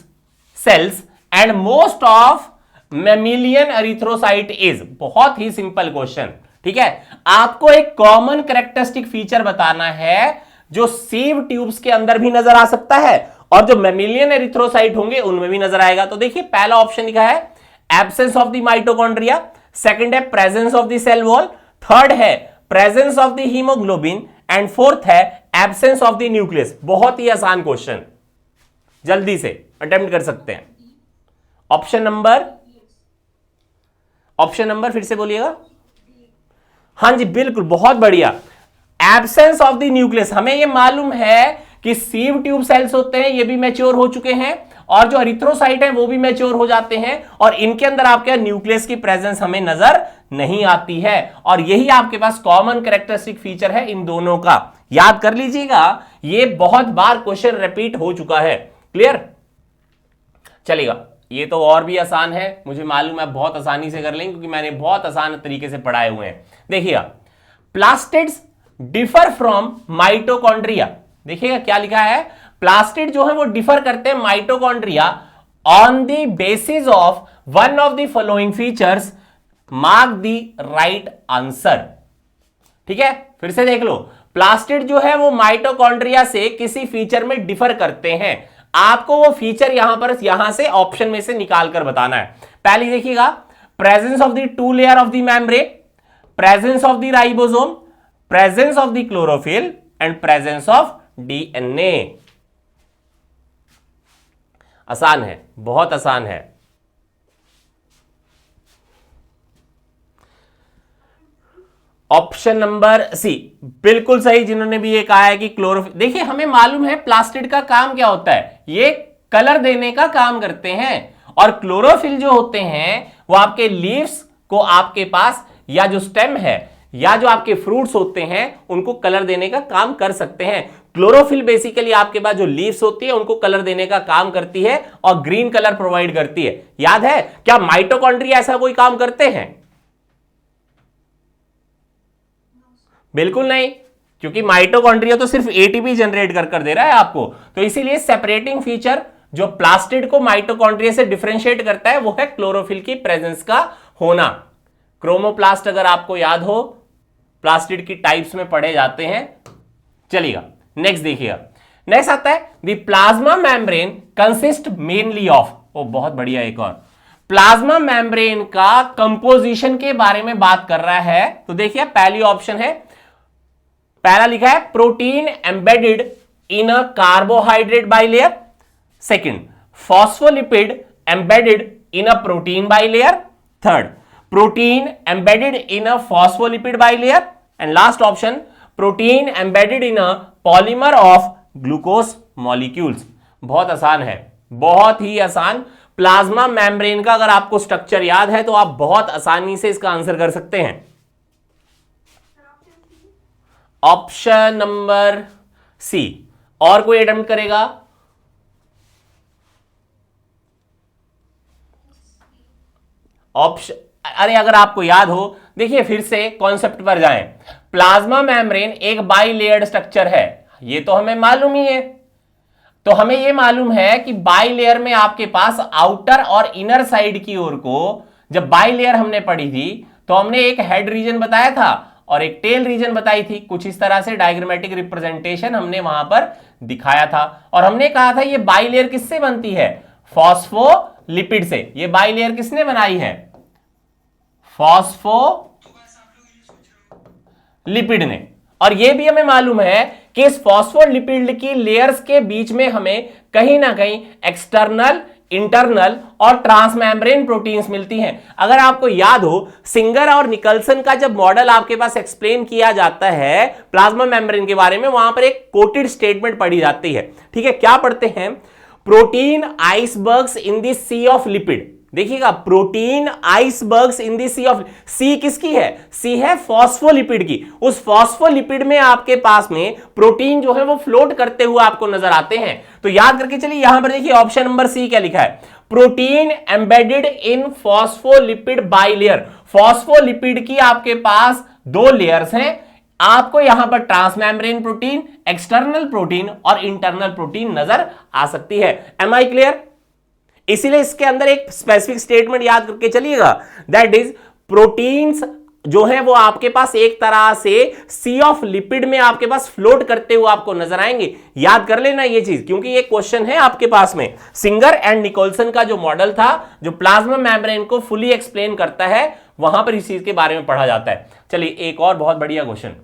S1: cells and most of mammalian erythrocyte is, बहुत ही सिंपल क्वेश्चन। ठीक है, आपको एक कॉमन कैरेक्टरिस्टिक फीचर बताना है जो सीव ट्यूब्स के अंदर भी नजर आ सकता है और जो मैमिलियन एरिथ्रोसाइट होंगे उनमें भी नजर आएगा। तो देखिए पहला ऑप्शन लिखा है absence of the mitochondria, second है presence of the cell wall, third है presence of the haemoglobin and fourth है एब्सेंस ऑफ द न्यूक्लियस। बहुत ही आसान क्वेश्चन, जल्दी से अटेम्प्ट कर सकते हैं। ऑप्शन नंबर फिर से बोलिएगा। हां जी बिल्कुल, बहुत बढ़िया। एब्सेंस ऑफ द न्यूक्लियस, हमें यह मालूम है कि सीव ट्यूब सेल्स होते हैं, ये भी मैच्योर हो चुके हैं, और जो एरिथ्रोसाइट है वो भी मैच्योर हो जाते हैं, और इनके अंदर आपके न्यूक्लियस की प्रेजेंस हमें नजर नहीं आती है। और यही आपके पास कॉमन कैरेक्टरिस्टिक फीचर है इन दोनों का। याद कर लीजिएगा, ये बहुत बार क्वेश्चन रिपीट हो चुका है। क्लियर? चलेगा, ये तो और भी आसान है, मुझे मालूम है बहुत आसानी से कर लेंगे क्योंकि मैंने बहुत आसान तरीके से पढ़ाए हुए हैं। देखिएगा, प्लास्टिड्स डिफर फ्रॉम माइटोकॉन्ड्रिया। देखिएगा क्या लिखा है, प्लास्टिड जो है वो डिफर करते हैं mitochondria on the basis of one of the following features, mark the right answer. ठीक है, फिर से देख लो, प्लास्टिड जो है वो माइटोकॉन्ड्रिया से किसी फीचर में डिफर करते हैं। आपको वो फीचर यहां से ऑप्शन में से निकाल कर बताना है। पहली देखिएगा, presence of the two layer of the membrane, presence of the ribosome, presence of the chlorophyll and presence of DNA. आसान है, बहुत आसान है। ऑप्शन नंबर सी बिल्कुल सही, जिन्होंने भी ये कहा है कि क्लोरोफिल। देखिए हमें मालूम है प्लास्टिड का काम क्या होता है, ये कलर देने का काम करते हैं, और क्लोरोफिल जो होते हैं वो आपके लीव्स को आपके पास, या जो स्टेम है या जो आपके फ्रूट्स होते हैं उनको कलर देने का काम कर सकते हैं। क्लोरोफिल बेसिकली आपके पास जो लीव्स होती है उनको कलर देने का काम करती है और ग्रीन कलर प्रोवाइड करती है। याद है क्या माइटोकॉन्ड्रिया ऐसा कोई काम करते हैं? बिल्कुल नहीं, क्योंकि माइटोकॉन्ड्रिया तो सिर्फ एटीपी जनरेट कर दे रहा है आपको। तो इसीलिए सेपरेटिंग फीचर जो प्लास्टिड को माइटोकॉन्ड्रिया से डिफरेंशिएट करता है वो है क्लोरोफिल की प्रेजेंस का होना। क्रोमोप्लास्ट अगर आपको याद हो, प्लास्टिड की टाइप्स में पढ़े जाते हैं। चलिएगा नेक्स्ट देखिएगा। नेक्स्ट आता है the plasma membrane consist mainly of, ओ बहुत बढ़िया, एक और प्लाज्मा मेम्ब्रेन का कंपोजिशन के बारे में बात कर रहा है। तो देखिए पहली ऑप्शन है, पहला लिखा है protein embedded in a carbohydrate bilayer, second phospholipid embedded in a protein bilayer, third protein embedded in a phospholipid bilayer, and last option protein embedded in a polymer of glucose molecules. बहुत आसान है, बहुत ही आसान। Plasma membrane का अगर आपको structure याद है तो आप बहुत आसानी से इसका आंसर कर सकते हैं। Option number C. और कोई अटेम्प्ट करेगा? ऑप्शन, अरे अगर आपको याद हो, देखिए फिर से कॉन्सेप्ट पर जाएं। प्लाज्मा मेम्ब्रेन एक बाई लेयर्ड स्ट्रक्चर है, ये तो हमें मालूम ही है। तो हमें यह मालूम है कि बाई लेयर में आपके पास आउटर और इनर साइड की ओर को, जब बाई लेयर हमने पढ़ी थी तो हमने एक हेड रीजन बताया था और एक टेल रीजन बताई थी। कुछ इस तरह से डायग्रामेटिक रिप्रेजेंटेशन हमने वहां पर दिखाया था और हमने कहा था ये बाई लेयर किससे बनती है? फॉस्फोलिपिड से। ये बाई लेयर किसने बनाई है? फॉस्फोलिपिड ने। और यह भी हमें मालूम है कि इस फॉस्फोलिपिड की लेयर्स के बीच में हमें कहीं ना कहीं एक्सटर्नल, इंटरनल और ट्रांसमेम्ब्रेन प्रोटीन्स मिलती हैं। अगर आपको याद हो, सिंगर और निकल्सन का जब मॉडल आपके पास एक्सप्लेन किया जाता है प्लाज्मा मेम्ब्रेन के बारे में, वहां पर एक कोटेड स्टेटमेंट पढ़ी जाती है। ठीक है, क्या पढ़ते हैं? Protein icebergs in the sea of lipid. देखिएगा, protein icebergs in the sea of, sea किसकी है? सी है फॉस्फोलिपिड की। उस फॉस्फोलिपिड में आपके पास में प्रोटीन जो है वो फ्लोट करते हुए आपको नजर आते हैं। तो याद करके चलिए, यहां पर देखिए ऑप्शन नंबर सी क्या लिखा है? Protein embedded in phospholipid bilayer. Phospholipid की आपके पास दो लेयर्स हैं। आपको यहां पर ट्रांसमेम्ब्रेन प्रोटीन, एक्सटर्नल प्रोटीन और इंटरनल प्रोटीन नजर आ सकती है। Am I clear? इसीलिए इसके अंदर एक स्पेसिफिक स्टेटमेंट याद करके चलिएगा, दैट इज प्रोटीन्स जो है वो आपके पास एक तरह से सी ऑफ लिपिड में आपके पास फ्लोट करते हुए आपको नजर आएंगे। याद कर लेना ये चीज, क्योंकि ये क्वेश्चन है आपके पास में। सिंगर एंड निकोलसन का जो मॉडल था जो प्लाज्मा मेम्ब्रेन को फुली एक्सप्लेन करता है, वहां पर इस चीज के बारे में पढ़ा जाता है। चलिए एक और बहुत बढ़िया क्वेश्चन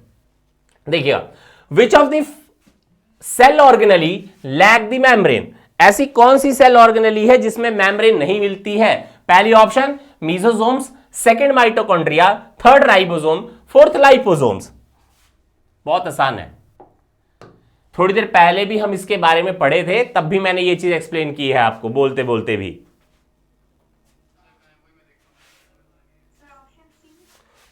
S1: देखिएगा। Which of the cell organelle lack the membrane? ऐसी कौन सी सेल ऑर्गेनली है जिसमें मेम्ब्रेन नहीं मिलती है? पहली option mesosomes, second mitochondria, third ribosome, fourth liposomes. बहुत आसान है, थोड़ी देर पहले भी हम इसके बारे में पढ़े थे, तब भी मैंने ये चीज एक्सप्लेन की है आपको बोलते बोलते भी।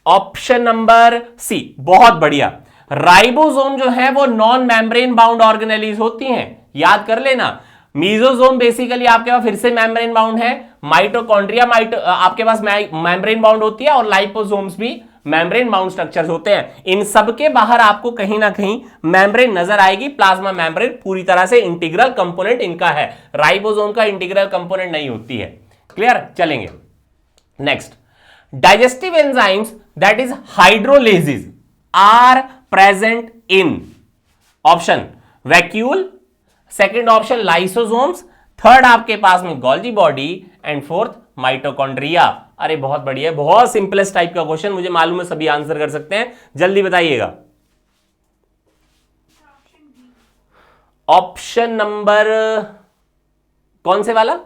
S1: ऑप्शन नंबर सी, बहुत बढ़िया। राइबोसोम जो है वो नॉन मेम्ब्रेन बाउंड ऑर्गेनेलीज होती हैं, याद कर लेना। मीसोसोम बेसिकली आपके पास फिर से मेम्ब्रेन बाउंड है, माइटोकॉन्ड्रिया आपके पास मेम्ब्रेन बाउंड होती है और लाइपोसोम्स भी मेम्ब्रेन बाउंड स्ट्रक्चर्स होते हैं। इन सब के बाहर आपको कहीं ना कहीं मेम्ब्रेन नजर आएगी। प्लाज्मा मेम्ब्रेन पूरी तरह से इंटीग्रल कंपोनेंट इनका है, राइबोसोम का इंटीग्रल कंपोनेंट नहीं होती है। क्लियर? चलेंगे next. Digestive enzymes that is hydrolases are present in option vacuole, second option lysosomes, third आपके पास में Golgi body and fourth mitochondria. अरे बहुत बढ़िया, बहुत सिंपलेस्ट टाइप का क्वेश्चन, मुझे मालूम है सभी आंसर कर सकते हैं, जल्दी बताइएगा। ऑप्शन नंबर कौन से वाला?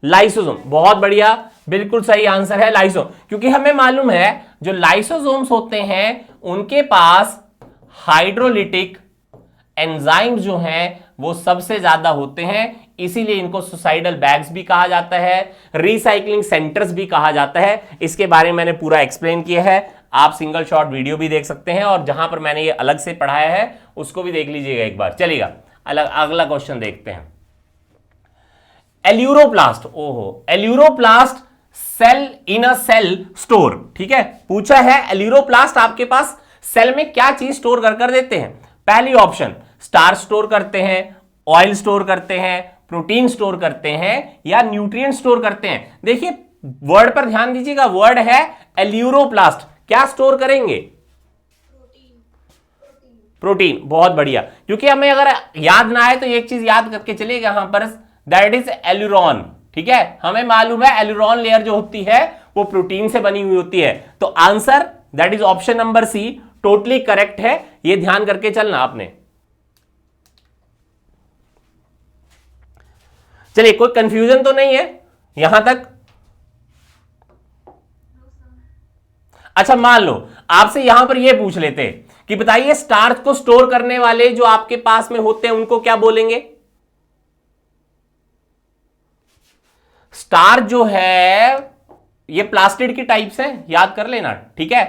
S1: लाइसोसोम। बहुत बढ़िया, बिल्कुल सही आंसर है लाइसोम, क्योंकि हमें मालूम है जो लाइसोसोम्स होते हैं उनके पास हाइड्रोलिटिक एंजाइम्स जो हैं वो सबसे ज्यादा होते हैं, इसीलिए इनको सुसाइडल बैग्स भी कहा जाता है, रिसाइकलिंग सेंटर्स भी कहा जाता है। इसके बारे में मैंने पूरा एक्सप्लेन किया है, आप सिंगल शॉट वीडियो भी देख सकते हैं, और जहां पर मैंने ये अलग से पढ़ाया है उसको भी देख लीजिएगा एक बार। चलिएगा अगला क्वेश्चन देखते हैं। एल्यूरोप्लास्ट, ओहो, एल्यूरोप्लास्ट सेल इन अ सेल स्टोर, ठीक है, पूछा है एल्यूरोप्लास्ट आपके पास सेल में क्या चीज स्टोर कर देते हैं। पहली ऑप्शन स्टार्च स्टोर करते हैं, ऑयल स्टोर करते हैं, प्रोटीन स्टोर करते हैं, या न्यूट्रिएंट स्टोर करते हैं। देखिए वर्ड पर ध्यान दीजिएगा, वर्ड है एल्यूरोप्लास्ट, क्या स्टोर करेंगे? प्रोटीन। बहुत बढ़िया, क्योंकि हमें अगर याद ना आए तो एक चीज याद करके चलिएगा यहां पर, दैट इज एल्यूरॉन, ठीक है, हमें मालूम है एल्यूरॉन लेयर जो होती है वो प्रोटीन से बनी हुई होती है। तो answer that is option number C totally correct है, ये ध्यान करके चलना आपने। चलिए कोई कंफ्यूजन तो नहीं है यहां तक? अच्छा मान लो आपसे यहां पर यह पूछ लेते कि बताइए स्टार्च को स्टोर करने वाले जो आपके पास में होते हैं उनको क्या बोलेंगे? स्टार्च जो है ये प्लास्टिड की टाइप्स है, याद कर लेना, ठीक है।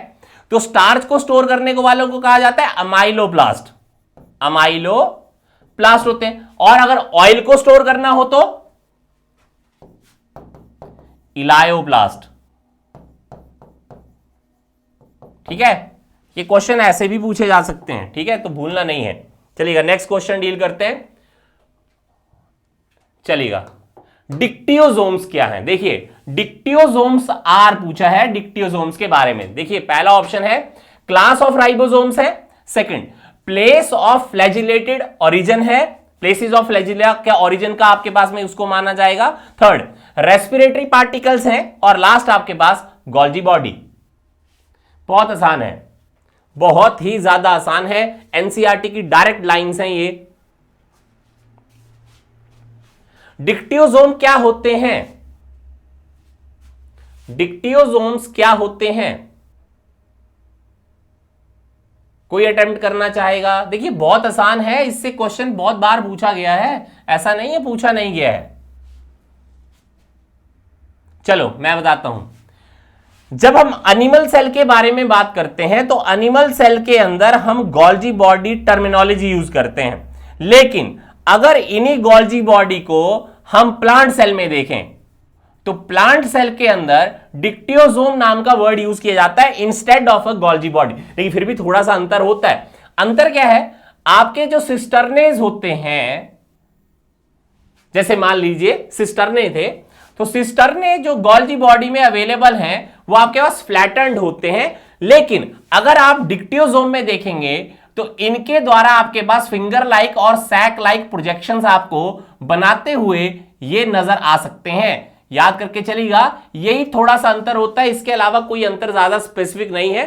S1: तो स्टार्च को स्टोर करने को वालों को कहा जाता है अमाइलोप्लास्ट, अमाइलोप्लास्ट होते हैं। और अगर ऑयल को स्टोर करना हो तो इलायोप्लास्ट, ठीक है। ये क्वेश्चन ऐसे भी पूछे जा सकते हैं, ठीक है, तो भूलना नहीं है। चलिएगा नेक्स्ट क्वेश्चन डील करते हैं। चलिएगा डिक्टियोजोम्स क्या है? देखिए डिक्टियोजोम्स आर पूछा है, डिक्टियोजोम्स के बारे में। देखिए पहला ऑप्शन है क्लास ऑफ राइबोसोम्स है, second place of flagellated origin है, प्लेसेस ऑफ फ्लैजिला क्या ओरिजिन का आपके पास में उसको माना जाएगा, थर्ड रेस्पिरेटरी पार्टिकल्स हैं, और लास्ट आपके पास गोल्जी बॉडी। बहुत आसान है, बहुत ही ज्यादा आसान है, एनसीईआरटी की डायरेक्ट लाइंस हैं ये। डिक्टियोजोम क्या होते हैं? डिक्टियोजोम्स क्या होते हैं? कोई अटेम्प्ट करना चाहेगा? देखिए बहुत आसान है, इससे क्वेश्चन बहुत बार पूछा गया है, ऐसा नहीं है पूछा नहीं गया है। चलो मैं बताता हूं। जब हम एनिमल सेल के बारे में बात करते हैं तो एनिमल सेल के अंदर हम गोल्जी बॉडी टर्मिनोलॉजी यूज करते हैं, लेकिन अगर इन्हीं गोल्जी बॉडी को हम प्लांट सेल में देखें तो प्लांट सेल के अंदर डिक्टियोजोम नाम का वर्ड यूज किया जाता है instead of a Golgi body. लेकिन फिर भी थोड़ा सा अंतर होता है। अंतर क्या है? आपके जो सिस्टर्नेज होते हैं, जैसे मान लीजिए सिस्टर्ने थे, तो सिस्टर्ने जो गोल्जी बॉडी में अवेलेबल हैं वो आपके पास फ्लैटेंड होते हैं, लेकिन अगर आप डिक्टियोजोम में देखेंगे तो इनके द्वारा आपके पास फिंगर लाइक और सैक लाइक प्रोजेक्शंस आपको बनाते हुए ये नजर आ सकते हैं। याद करके चलिएगा, यही थोड़ा सा अंतर होता है, इसके अलावा कोई अंतर ज्यादा स्पेसिफिक नहीं है।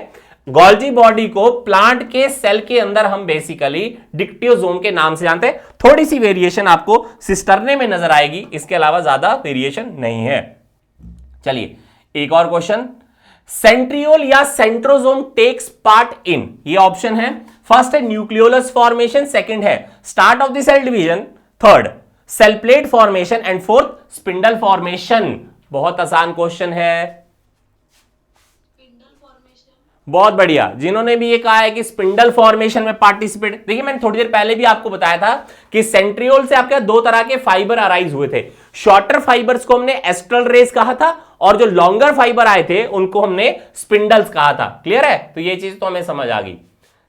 S1: गोल्जी बॉडी को प्लांट के सेल के अंदर हम बेसिकली डिक्टियोजोम के नाम से जानते हैं। थोड़ी सी वेरिएशन आपको सिस्टर्ने में नजर आएगी, इसके अलावा ज्यादा वेरिएशन नहीं है। चलिए एक और क्वेश्चन, सेंट्रियोल या सेंट्रोजोम टेक्स पार्ट इन, ये ऑप्शन है। फर्स्ट है न्यूक्लियोलस फॉर्मेशन, सेकंड है start of the cell division, third cell plate formation, and fourth spindle formation. बहुत आसान क्वेश्चन है, बहुत बढ़िया। जिन्होंने भी ये कहा है कि स्पिंडल फॉर्मेशन में पार्टिसिपेट, देखिए मैंने थोड़ी देर पहले भी आपको बताया था कि सेंट्रियोल से आपके दो तरह के फाइबर अराइज हुए थे। शॉर्टर फाइबर्स को हमने एस्ट्रल रेस कहा था, और जो लॉन्गर फाइबर आए थे उनको हमने स्पिंडल्स कहा था। क्लियर है? तो ये चीज तो हमें समझ आ गई।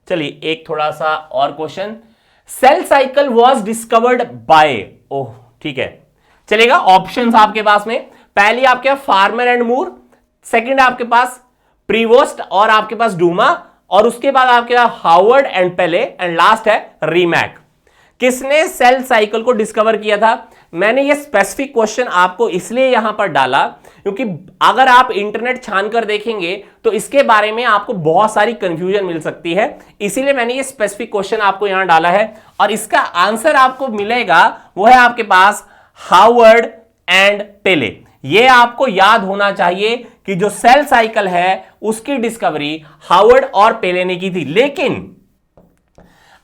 S1: चलिए एक थोड़ा सा और question, cell cycle was discovered by, ओह ठीक है चलेगा। ऑप्शंस आपके पास में, पहली आपके फार्मर एंड मूर, सेकंड आपके पास प्रीवोस्ट और आपके पास डूमा, और उसके बाद आपके पास Howard and Pelc, and last है रीमैक। किसने सेल साइकिल को डिस्कवर किया था? मैंने ये स्पेसिफिक क्वेश्चन आपको इसलिए यहां पर डाला क्योंकि अगर आप इंटरनेट छान कर देखेंगे तो इसके बारे में आपको बहुत सारी कंफ्यूजन मिल सकती है, इसीलिए मैंने ये स्पेसिफिक क्वेश्चन आपको यहां डाला है। और इसका आंसर आपको मिलेगा वो है आपके पास हावर्ड एंड पेले। ये आपको याद होना चाहिए कि जो सेल साइकिल है उसकी डिस्कवरी हावर्ड और पेले ने की थी। लेकिन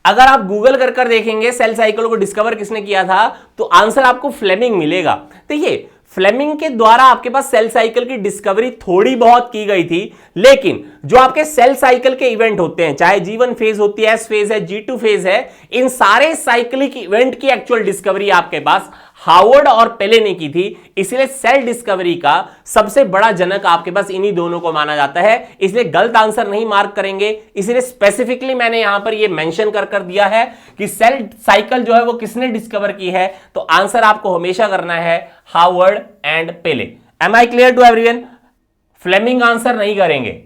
S1: अगर आप गूगल कर कर देखेंगे सेल साइकिल को डिस्कवर किसने किया था, तो आंसर आपको फ्लेमिंग मिलेगा। देखिए फ्लेमिंग के द्वारा आपके पास सेल साइकिल की डिस्कवरी थोड़ी बहुत की गई थी, लेकिन जो आपके सेल साइकिल के इवेंट होते हैं, चाहे G1 फेज होती है, S फेज है, G2 फेज है, इन सारे साइक्लिक इवेंट की एक्चुअल डिस्कवरी आपके पास हार्वर्ड और पेले ने की थी। इसलिए सेल डिस्कवरी का सबसे बड़ा जनक आपके पास इन्हीं दोनों को माना जाता है। इसलिए गलत आंसर नहीं मार्क करेंगे, इसलिए स्पेसिफिकली मैंने यहां पर यह मेंशन कर कर दिया है कि सेल साइकिल जो है वो किसने डिस्कवर की है, तो आंसर आपको हमेशा करना है Harvard and Pele. Am I clear to everyone? Fleming answer नहीं करेंगे।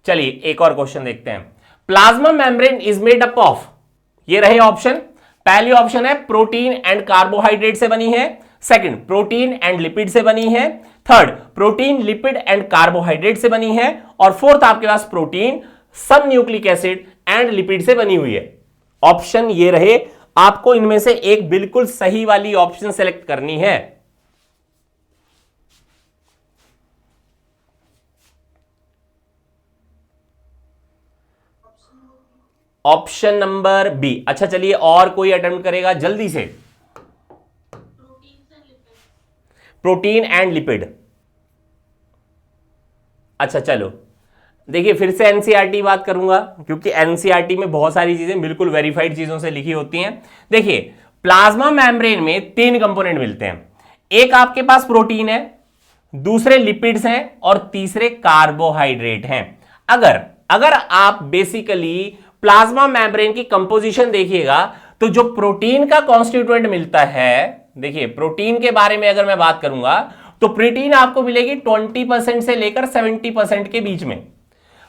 S1: चलिए एक और क्वेश्चन देखते हैं। Plasma membrane is made up of, ये रहे ऑप्शन। पहली ऑप्शन है प्रोटीन एंड कार्बोहाइड्रेट से बनी है, सेकंड प्रोटीन एंड लिपिड से बनी है, third protein lipid and carbohydrate से बनी है, और फोर्थ आपके पास प्रोटीन सब न्यूक्लिक एसिड एंड लिपिड से बनी हुई है। ऑप्शन ये रहे, आपको इनमें से एक बिल्कुल सही वाली ऑप्शन सेलेक्ट करनी है। Option number B. अच्छा चलिए, और कोई अटेम्प्ट करेगा जल्दी से? Protein and lipid. अच्छा चलो, देखिए फिर से एनसीईआरटी बात करूंगा, क्योंकि एनसीईआरटी में बहुत सारी चीजें बिल्कुल वेरीफाइड चीजों से लिखी होती हैं। देखिए प्लाज्मा मेम्ब्रेन में तीन कंपोनेंट मिलते हैं, एक आपके पास प्रोटीन है, दूसरे लिपिड्स हैं, और तीसरे कार्बोहाइड्रेट हैं। अगर आप बेसिकली प्लाज्मा मेम्ब्रेन की कंपोजिशन देखिएगा, तो जो प्रोटीन का कॉन्स्टिट्यूएंट मिलता है, देखिए प्रोटीन के बारे में अगर मैं बात करूंगा, तो प्रोटीन आपको मिलेगी 20% से लेकर 70% के बीच में।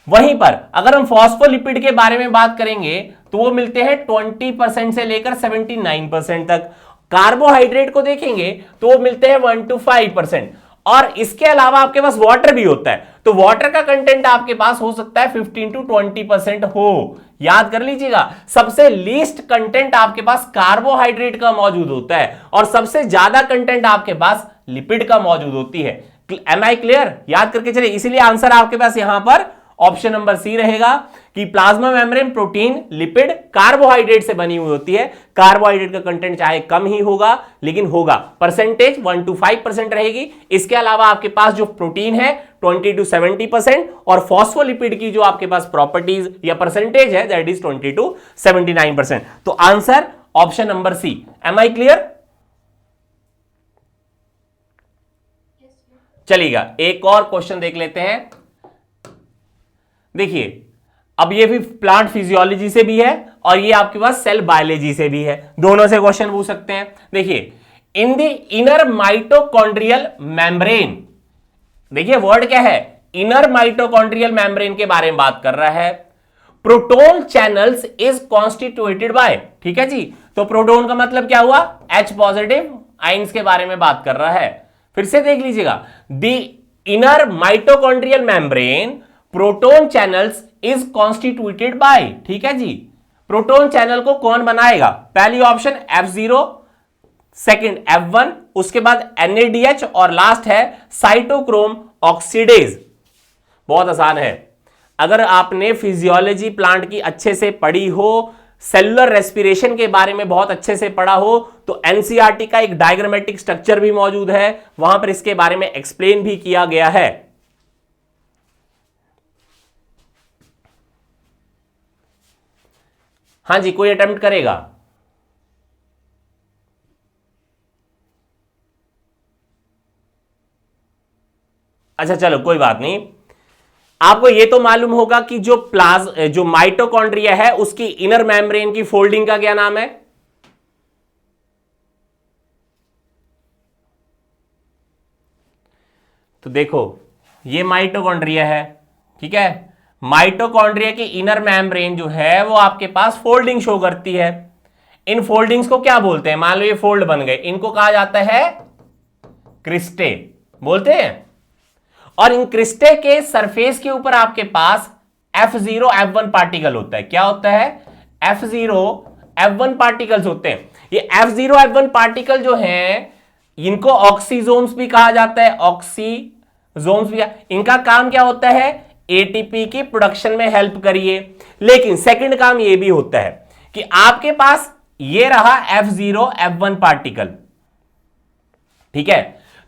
S1: वहीं पर अगर हम फॉस्फोलिपिड के बारे में बात करेंगे, तो वो मिलते हैं 20% से लेकर 79% तक। कार्बोहाइड्रेट को देखेंगे तो वो मिलते हैं 1 to 5%। और इसके अलावा आपके पास वाटर भी होता है, तो वाटर का कंटेंट आपके पास हो सकता है 15 to 20% हो। याद कर लीजिएगा, सबसे लीस्ट कंटेंट आपके पास कार्बोहाइड्रेट का मौजूद होता है, और सबसे ज्यादा कंटेंट आपके पास लिपिड का मौजूद होती है। Am I clear? याद करके चलिए, इसीलिए आंसर आपके पास यहां पर ऑप्शन नंबर सी रहेगा कि plasma membrane protein lipid carbohydrate से बनी हुई होती है। कार्बोहाइड्रेट का कंटेंट चाहे कम ही होगा, लेकिन होगा, परसेंटेज 1 to 5% रहेगी। इसके अलावा आपके पास जो प्रोटीन है 20 to 70%, और फॉस्फोलिपिड की जो आपके पास प्रॉपर्टीज या परसेंटेज है दैट इज 20 to 79%। तो answer option number C. Am I clear? चलिएगा एक और क्वेश्चन देख लेते हैं। देखिए अब ये भी प्लांट फिजियोलॉजी से भी है, और ये आपके पास सेल बायोलॉजी से भी है, दोनों से क्वेश्चन पूछ सकते हैं। देखिए in the inner mitochondrial membrane, देखिए वर्ड क्या है, इनर माइटोकॉन्ड्रियल मेम्ब्रेन के बारे में बात कर रहा है। Proton channels is constituted by, ठीक है जी, तो प्रोटॉन का मतलब क्या हुआ, H पॉजिटिव आइंस के बारे में बात कर रहा है। फिर से देख लीजिएगा, the inner mitochondrial membrane proton channels is constituted by, ठीक है जी। प्रोटॉन चैनल को कौन बनाएगा? पहली ऑप्शन F0, सेकंड F1, उसके बाद NADH, और लास्ट है साइटोक्रोम ऑक्सीडेज। बहुत आसान है, अगर आपने फिजियोलॉजी प्लांट की अच्छे से पढ़ी हो, सेलुलर रेस्पिरेशन के बारे में बहुत अच्छे से पढ़ा हो, तो एनसीईआरटी का एक डायग्रामेटिक स्ट्रक्चर भी मौजूद है, वहां पर इसके बारे में एक्सप्लेन भी किया गया है। हाँ जी, कोई अटेम्प्ट करेगा? अच्छा चलो कोई बात नहीं। आपको यह तो मालूम होगा कि जो माइटोकॉन्ड्रिया है उसकी इनर मेम्ब्रेन की फोल्डिंग का क्या नाम है? तो देखो ये माइटोकॉन्ड्रिया है, ठीक है। माइटोकॉन्ड्रिया की इनर मेम्ब्रेन जो है वो आपके पास फोल्डिंग शो करती है। इन फोल्डिंग्स को क्या बोलते हैं? मान लो ये फोल्ड बन गए, इनको कहा जाता है क्रिस्टे बोलते हैं। और इन क्रिस्टे के सरफेस के ऊपर आपके पास F0 F1 पार्टिकल होता है। क्या होता है? F0 F1 पार्टिकल्स होते हैं। ये F0 F1 पार्टिकल जो हैं इनको ऑक्सीजोम्स भी कहा जाता है, ऑक्सीजोम्स भी। इनका काम क्या होता है? एटीपी की प्रोडक्शन में हेल्प करिए। लेकिन सेकंड काम यह भी होता है कि आपके पास ये रहा F0 F1 पार्टिकल, ठीक है,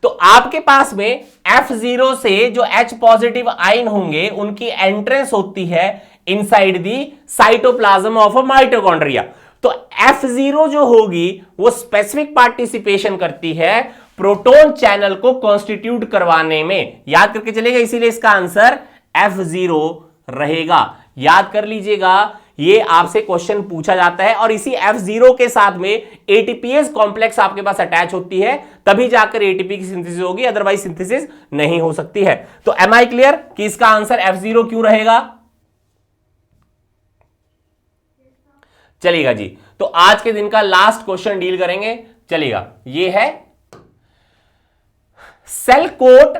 S1: तो आपके पास में F0 से जो H पॉजिटिव आयन होंगे उनकी एंट्रेंस होती है inside the cytoplasm of a mitochondria. तो F0 जो होगी वो स्पेसिफिक पार्टिसिपेशन करती है प्रोटॉन चैनल को कॉन्स्टिट्यूट करवाने में, याद करके चलेगा, इसीलिए इसका आंसर F0 रहेगा। याद कर लीजिएगा, ये आपसे क्वेश्चन पूछा जाता है और इसी F0 के साथ में एटीपीएस कॉम्प्लेक्स आपके पास अटैच होती है, तभी जाकर एटीपी की सिंथेसिस होगी, अदरवाइज सिंथेसिस नहीं हो सकती है। तो एम आई क्लियर कि इसका आंसर F0 क्यों रहेगा? चलेगा जी, तो आज के दिन का लास्ट क्वेश्चन डील करेंगे, चलेगा। ये है सेल कोट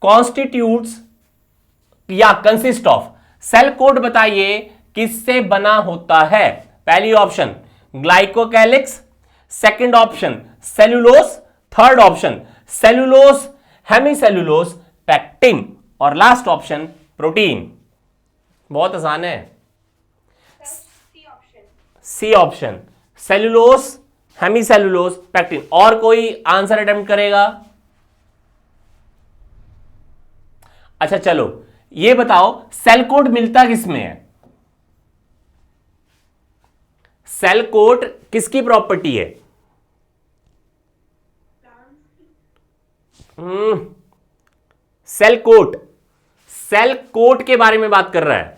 S1: कॉन्स्टिट्यूट्स या कंसिस्ट ऑफ, सेल कोट बताइए किससे बना होता है? पहली option glycocalyx, second option cellulose, third option cellulose, hemicellulose, pectin और लास्ट ऑप्शन प्रोटीन। बहुत आसान है, C option cellulose, hemicellulose, pectin. और कोई आंसर अटेम्प्ट करेगा? अच्छा चलो ये बताओ सेल कोट मिलता किसमें है? सेल कोट किसकी प्रॉपर्टी है? सेल कोट, सेल कोट के बारे में बात कर रहा है।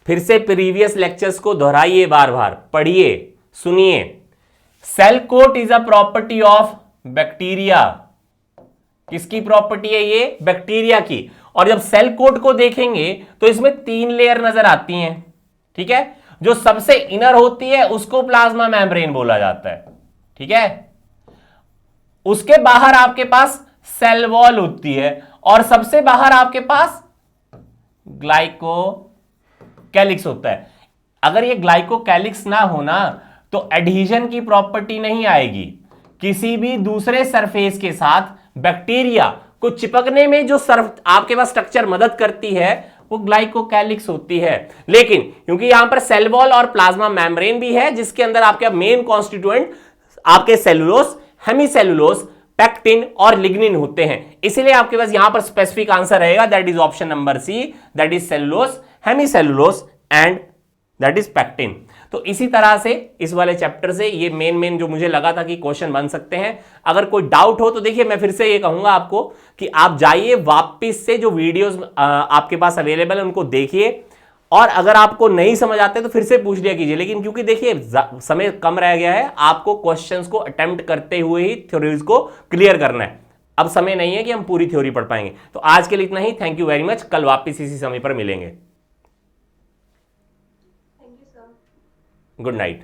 S1: फिर से प्रीवियस लेक्चर्स को दोहराइए, बार बार पढ़िए, सुनिए। Cell coat is a property of bacteria. किसकी प्रॉपर्टी है ये? बैक्टीरिया की। और जब सेल कोट को देखेंगे तो इसमें 3 लेयर नजर आती हैं, ठीक है। जो सबसे इनर होती है उसको प्लाज्मा मेम्ब्रेन बोला जाता है, ठीक है। उसके बाहर आपके पास सेल वॉल होती है और सबसे बाहर आपके पास ग्लाइकोकैलिक्स होता है। अगर ये ग्लाइकोकैलिक्स ना होना तो एडहीजन की प्रॉपर्टी नहीं आएगी। किसी भी दूसरे सरफेस के साथ बैक्टीरिया को चिपकने में जो आपके पास स्ट्रक्चर मदद करती है वो ग्लाइकोकैलिक्स होती है। लेकिन क्योंकि यहां पर सेल वॉल और प्लाज्मा मेम्ब्रेन भी है जिसके अंदर आपके मेन कॉन्स्टिट्यूएंट आपके सेलुलोस, हेमीसेलुलोस, पैक्टिन और लिग्निन होते हैं, इसलिए आपके पास यहां पर स्पेसिफिक आंसर रहेगा, that is option number C, that is cellulose, hemicellulose and that is pectin. तो इसी तरह से इस वाले चैप्टर से ये मेन जो मुझे लगा था कि क्वेश्चन बन सकते हैं। अगर कोई डाउट हो तो देखिए मैं फिर से ये कहूंगा आपको कि आप जाइए वापस से जो वीडियोस आपके पास अवेलेबल है उनको देखिए, और अगर आपको नहीं समझ आते तो फिर से पूछ लिया कीजिए। लेकिन क्योंकि देखिए समय कम रह गया है, आपको क्वेश्चंस को अटेम्प्ट करते हुए ही थ्योरीज को क्लियर करना है। अब समय नहीं है कि हम पूरी थ्योरी पढ़ पाएंगे। तो आज के लिए इतना ही, थैंक यू वेरी मच। कल वापस इसी समय पर मिलेंगे। Good night.